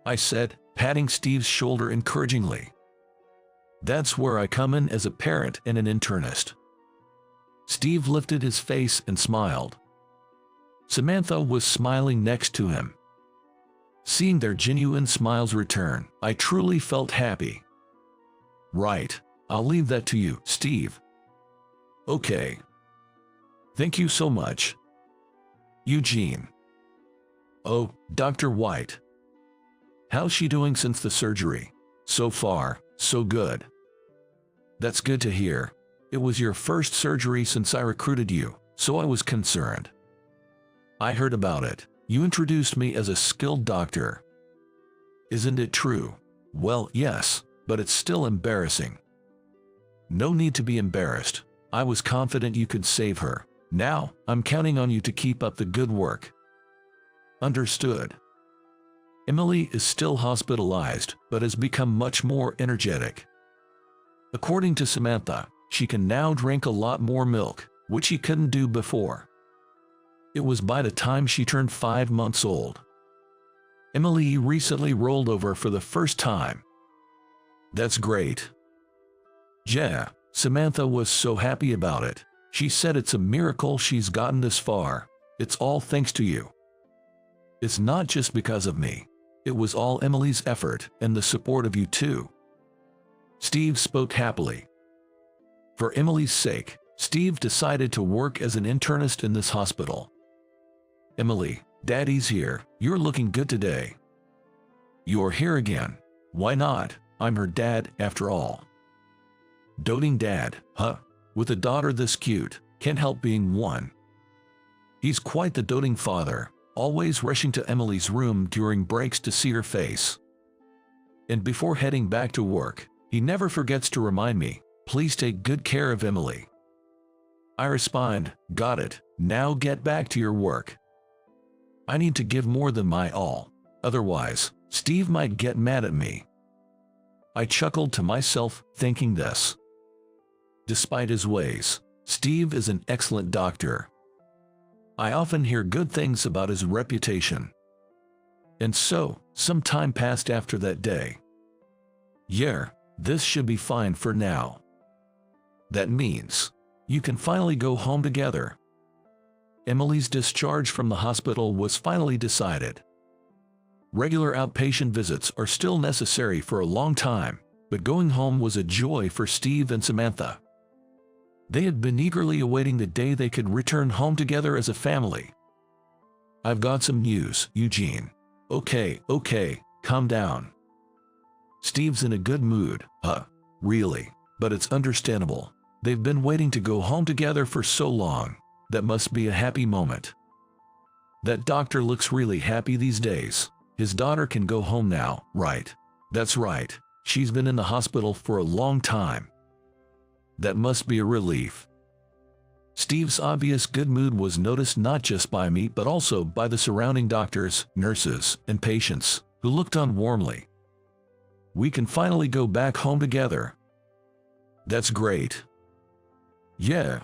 I said, patting Steve's shoulder encouragingly. That's where I come in as a parent and an internist. Steve lifted his face and smiled. Samantha was smiling next to him. Seeing their genuine smiles return, I truly felt happy. Right, I'll leave that to you, Steve. Okay. Thank you so much. Eugene. Oh, Dr. White. How's she doing since the surgery? So far, so good. That's good to hear. It was your first surgery since I recruited you, so I was concerned. I heard about it. You introduced me as a skilled doctor. Isn't it true? Well, yes, but it's still embarrassing. No need to be embarrassed. I was confident you could save her. Now, I'm counting on you to keep up the good work. Understood. Emily is still hospitalized, but has become much more energetic. According to Samantha, she can now drink a lot more milk, which she couldn't do before. It was by the time she turned 5 months old. Emily recently rolled over for the first time. That's great. Yeah, Samantha was so happy about it. She said it's a miracle she's gotten this far. It's all thanks to you. It's not just because of me. It was all Emily's effort and the support of you too. Steve spoke happily. For Emily's sake, Steve decided to work as an internist in this hospital. Emily, Daddy's here. You're looking good today. You're here again. Why not? I'm her dad after all. Doting dad, huh? With a daughter this cute, can't help being one. He's quite the doting father, always rushing to Emily's room during breaks to see her face. And before heading back to work, he never forgets to remind me, please take good care of Emily. I respond, got it, now get back to your work. I need to give more than my all, otherwise, Steve might get mad at me. I chuckled to myself, thinking this. Despite his ways, Steve is an excellent doctor. I often hear good things about his reputation. And so, some time passed after that day. Yeah, this should be fine for now. That means, you can finally go home together. Emily's discharge from the hospital was finally decided. Regular outpatient visits are still necessary for a long time, but going home was a joy for Steve and Samantha. They had been eagerly awaiting the day they could return home together as a family. I've got some news, Eugene. Okay, calm down. Steve's in a good mood, really, but it's understandable. They've been waiting to go home together for so long. That must be a happy moment. That doctor looks really happy these days. His daughter can go home now, right? That's right. She's been in the hospital for a long time. That must be a relief. Steve's obvious good mood was noticed not just by me but also by the surrounding doctors, nurses, and patients, who looked on warmly. We can finally go back home together. That's great. Yeah.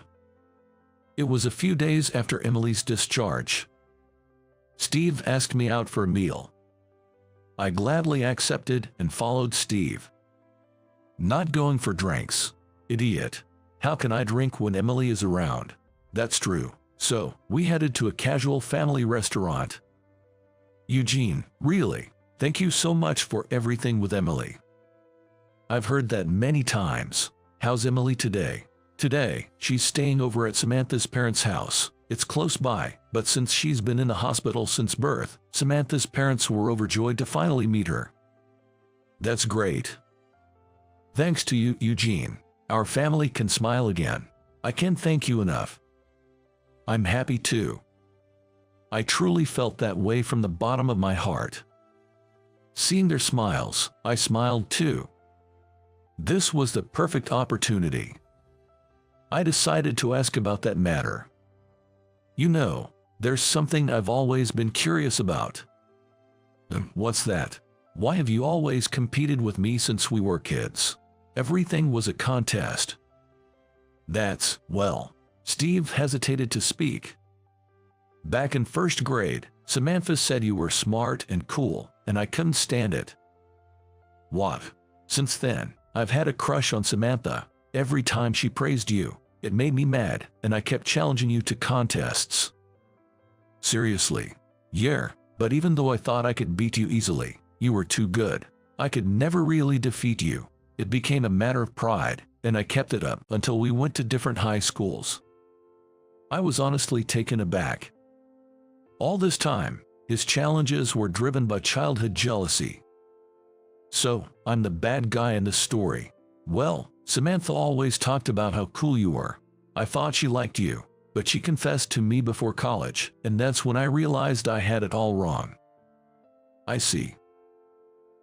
It was a few days after Emily's discharge. Steve asked me out for a meal. I gladly accepted and followed Steve. Not going for drinks. Idiot. How can I drink when Emily is around? That's true. So, we headed to a casual family restaurant. Eugene, really, thank you so much for everything with Emily. I've heard that many times. How's Emily today? Today, she's staying over at Samantha's parents' house. It's close by, but since she's been in the hospital since birth, Samantha's parents were overjoyed to finally meet her. That's great. Thanks to you, Eugene. Our family can smile again. I can't thank you enough. I'm happy too. I truly felt that way from the bottom of my heart. Seeing their smiles, I smiled too. This was the perfect opportunity. I decided to ask about that matter. You know, there's something I've always been curious about. What's that? Why have you always competed with me since we were kids? Everything was a contest. Well, Steve hesitated to speak. Back in first grade, Samantha said you were smart and cool, and I couldn't stand it. What? Since then, I've had a crush on Samantha, every time she praised you. It made me mad, and I kept challenging you to contests. Seriously. Yeah, but even though I thought I could beat you easily, you were too good. I could never really defeat you. It became a matter of pride, and I kept it up until we went to different high schools. I was honestly taken aback. All this time, his challenges were driven by childhood jealousy. So, I'm the bad guy in this story. Well, Samantha always talked about how cool you were. I thought she liked you, but she confessed to me before college, and that's when I realized I had it all wrong. I see.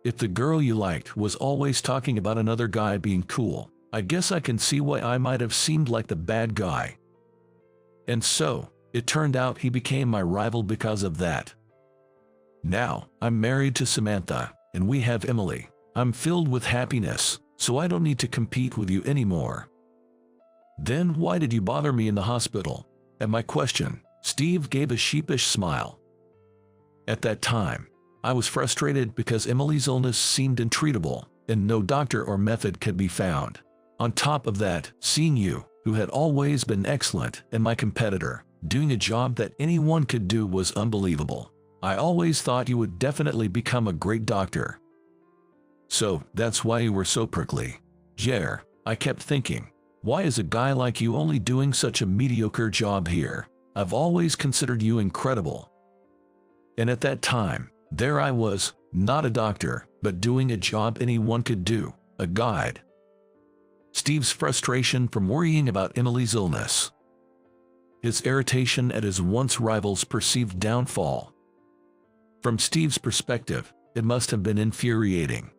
If the girl you liked was always talking about another guy being cool, I guess I can see why I might have seemed like the bad guy. And so, it turned out he became my rival because of that. Now, I'm married to Samantha, and we have Emily. I'm filled with happiness, so I don't need to compete with you anymore. Then why did you bother me in the hospital? At my question, Steve gave a sheepish smile. At that time, I was frustrated because Emily's illness seemed untreatable, and no doctor or method could be found. On top of that, seeing you, who had always been excellent, and my competitor, doing a job that anyone could do was unbelievable. I always thought you would definitely become a great doctor. So, that's why you were so prickly. Yeah, I kept thinking, why is a guy like you only doing such a mediocre job here? I've always considered you incredible. And at that time, there I was, not a doctor, but doing a job anyone could do, a guide. Steve's frustration from worrying about Emily's illness. His irritation at his once rival's perceived downfall. From Steve's perspective, it must have been infuriating.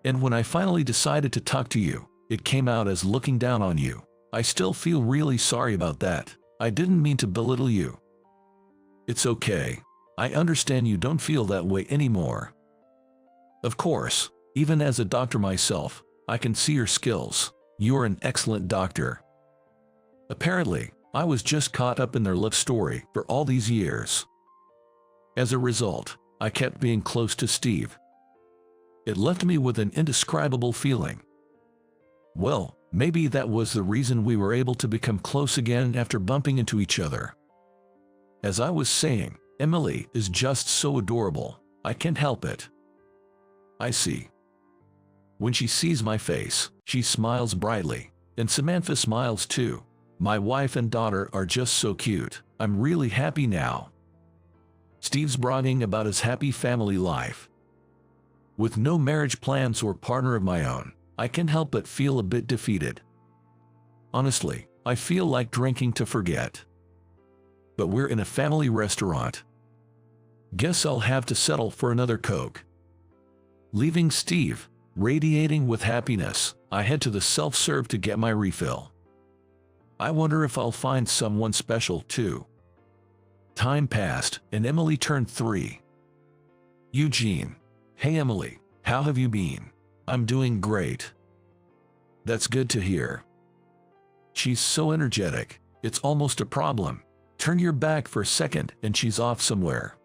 And when I finally decided to talk to you, it came out as looking down on you. I still feel really sorry about that. I didn't mean to belittle you. It's okay. I understand you don't feel that way anymore. Of course, even as a doctor myself, I can see your skills. You're an excellent doctor. Apparently, I was just caught up in their love story for all these years. As a result, I kept being close to Steve. It left me with an indescribable feeling. Well, maybe that was the reason we were able to become close again after bumping into each other. As I was saying, Emily is just so adorable. I can't help it. I see. When she sees my face, she smiles brightly, and Samantha smiles too. My wife and daughter are just so cute. I'm really happy now. Steve's bragging about his happy family life. With no marriage plans or partner of my own, I can't help but feel a bit defeated. Honestly, I feel like drinking to forget. But we're in a family restaurant. Guess I'll have to settle for another Coke. Leaving Steve, radiating with happiness, I head to the self-serve to get my refill. I wonder if I'll find someone special too. Time passed, and Emily turned 3. Eugene. Hey Emily, how have you been? I'm doing great. That's good to hear. She's so energetic, it's almost a problem. Turn your back for a second and she's off somewhere.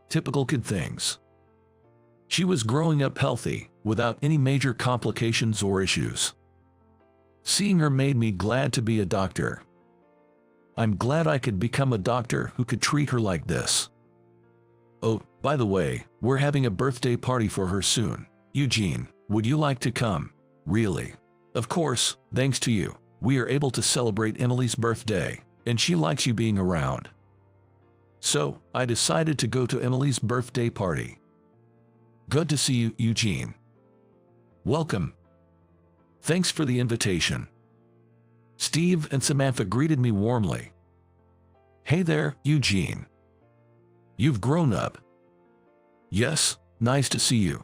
Typical kid things. She was growing up healthy, without any major complications or issues. Seeing her made me glad to be a doctor. I'm glad I could become a doctor who could treat her like this. Oh, by the way, we're having a birthday party for her soon. Eugene, would you like to come? Really? Of course, thanks to you, we are able to celebrate Emily's birthday, and she likes you being around. So, I decided to go to Emily's birthday party. Good to see you, Eugene. Welcome. Thanks for the invitation. Steve and Samantha greeted me warmly. Hey there, Eugene. You've grown up. Yes, nice to see you.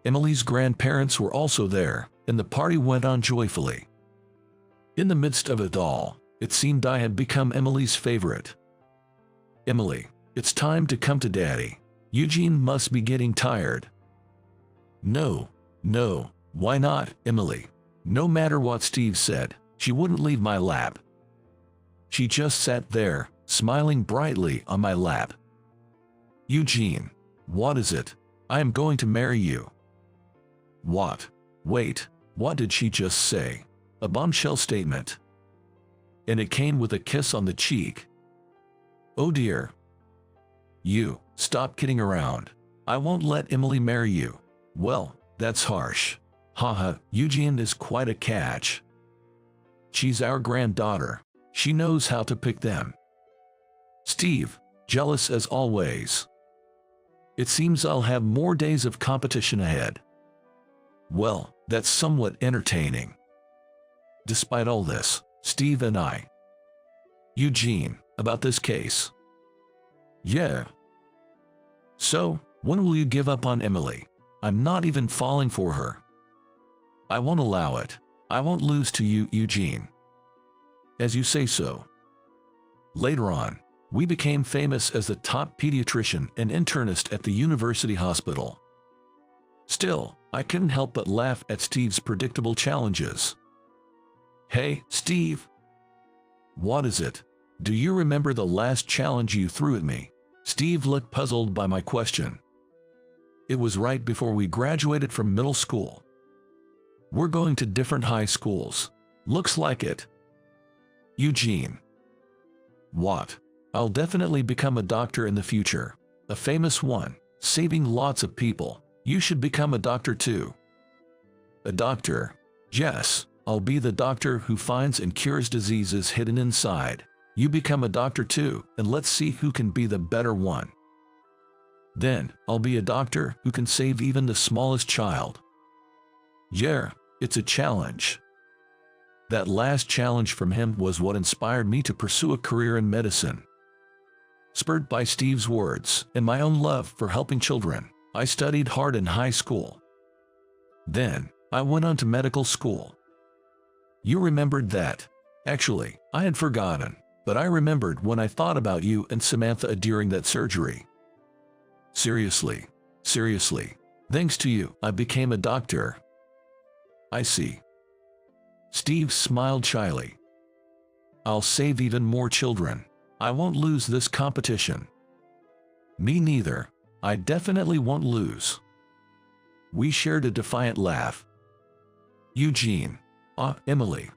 Emily's grandparents were also there, and the party went on joyfully. In the midst of it all, it seemed I had become Emily's favorite. Emily, it's time to come to Daddy. Eugene must be getting tired. No, why not, Emily? No matter what Steve said, she wouldn't leave my lap. She just sat there, smiling brightly on my lap. Eugene, what is it? I am going to marry you. What? Wait, what did she just say? a bombshell statement. And it came with a kiss on the cheek. Oh dear. You, stop kidding around. I won't let Emily marry you. Well, that's harsh. Haha, Eugene is quite a catch. She's our granddaughter. She knows how to pick them. Steve, jealous as always. It seems I'll have more days of competition ahead. Well, that's somewhat entertaining. Despite all this, Steve and I. Eugene, about this case. Yeah. So, when will you give up on Emily? I'm not even falling for her. I won't allow it. I won't lose to you, Eugene. As you say so. Later on, we became famous as the top pediatrician and internist at the university hospital. Still, I couldn't help but laugh at Steve's predictable challenges. Hey, Steve. What is it? Do you remember the last challenge you threw at me? Steve looked puzzled by my question. It was right before we graduated from middle school. We're going to different high schools. Looks like it. Eugene. What? I'll definitely become a doctor in the future. A famous one, saving lots of people. You should become a doctor too. A doctor? Yes, I'll be the doctor who finds and cures diseases hidden inside. You become a doctor too, and let's see who can be the better one. Then, I'll be a doctor who can save even the smallest child. Yeah, it's a challenge. That last challenge from him was what inspired me to pursue a career in medicine. Spurred by Steve's words and my own love for helping children, I studied hard in high school. Then, I went on to medical school. You remembered that. Actually, I had forgotten, but I remembered when I thought about you and Samantha during that surgery. Seriously. Thanks to you, I became a doctor. I see. Steve smiled shyly. I'll save even more children. I won't lose this competition. Me neither. I definitely won't lose. We shared a defiant laugh. Eugene. Emily.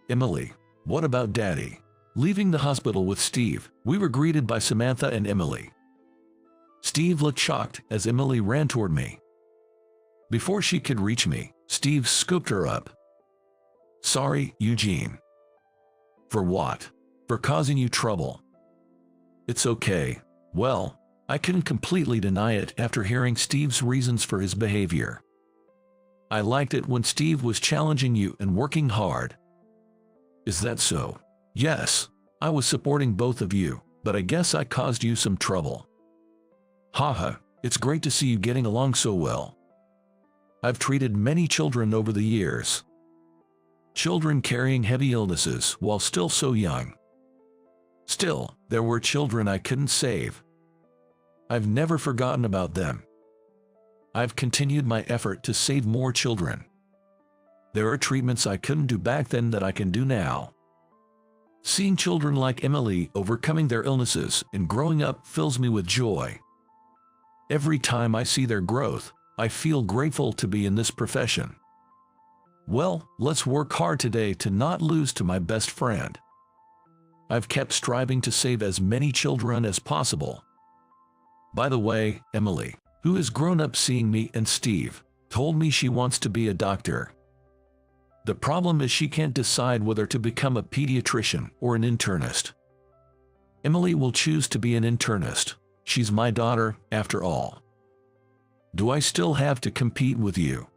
Emily, what about Daddy? Leaving the hospital with Steve, we were greeted by Samantha and Emily. Steve looked shocked as Emily ran toward me. Before she could reach me, Steve scooped her up. Sorry, Eugene. For what? For causing you trouble. It's okay. Well, I couldn't completely deny it after hearing Steve's reasons for his behavior. I liked it when Steve was challenging you and working hard. Is that so? Yes, I was supporting both of you, but I guess I caused you some trouble. Haha, it's great to see you getting along so well. I've treated many children over the years. Children carrying heavy illnesses while still so young. Still, there were children I couldn't save. I've never forgotten about them. I've continued my effort to save more children. There are treatments I couldn't do back then that I can do now. Seeing children like Emily overcoming their illnesses and growing up fills me with joy. Every time I see their growth, I feel grateful to be in this profession. Well, let's work hard today to not lose to my best friend. I've kept striving to save as many children as possible. By the way, Emily, who has grown up seeing me and Steve, told me she wants to be a doctor. The problem is she can't decide whether to become a pediatrician or an internist. Emily will choose to be an internist. She's my daughter, after all. Do I still have to compete with you?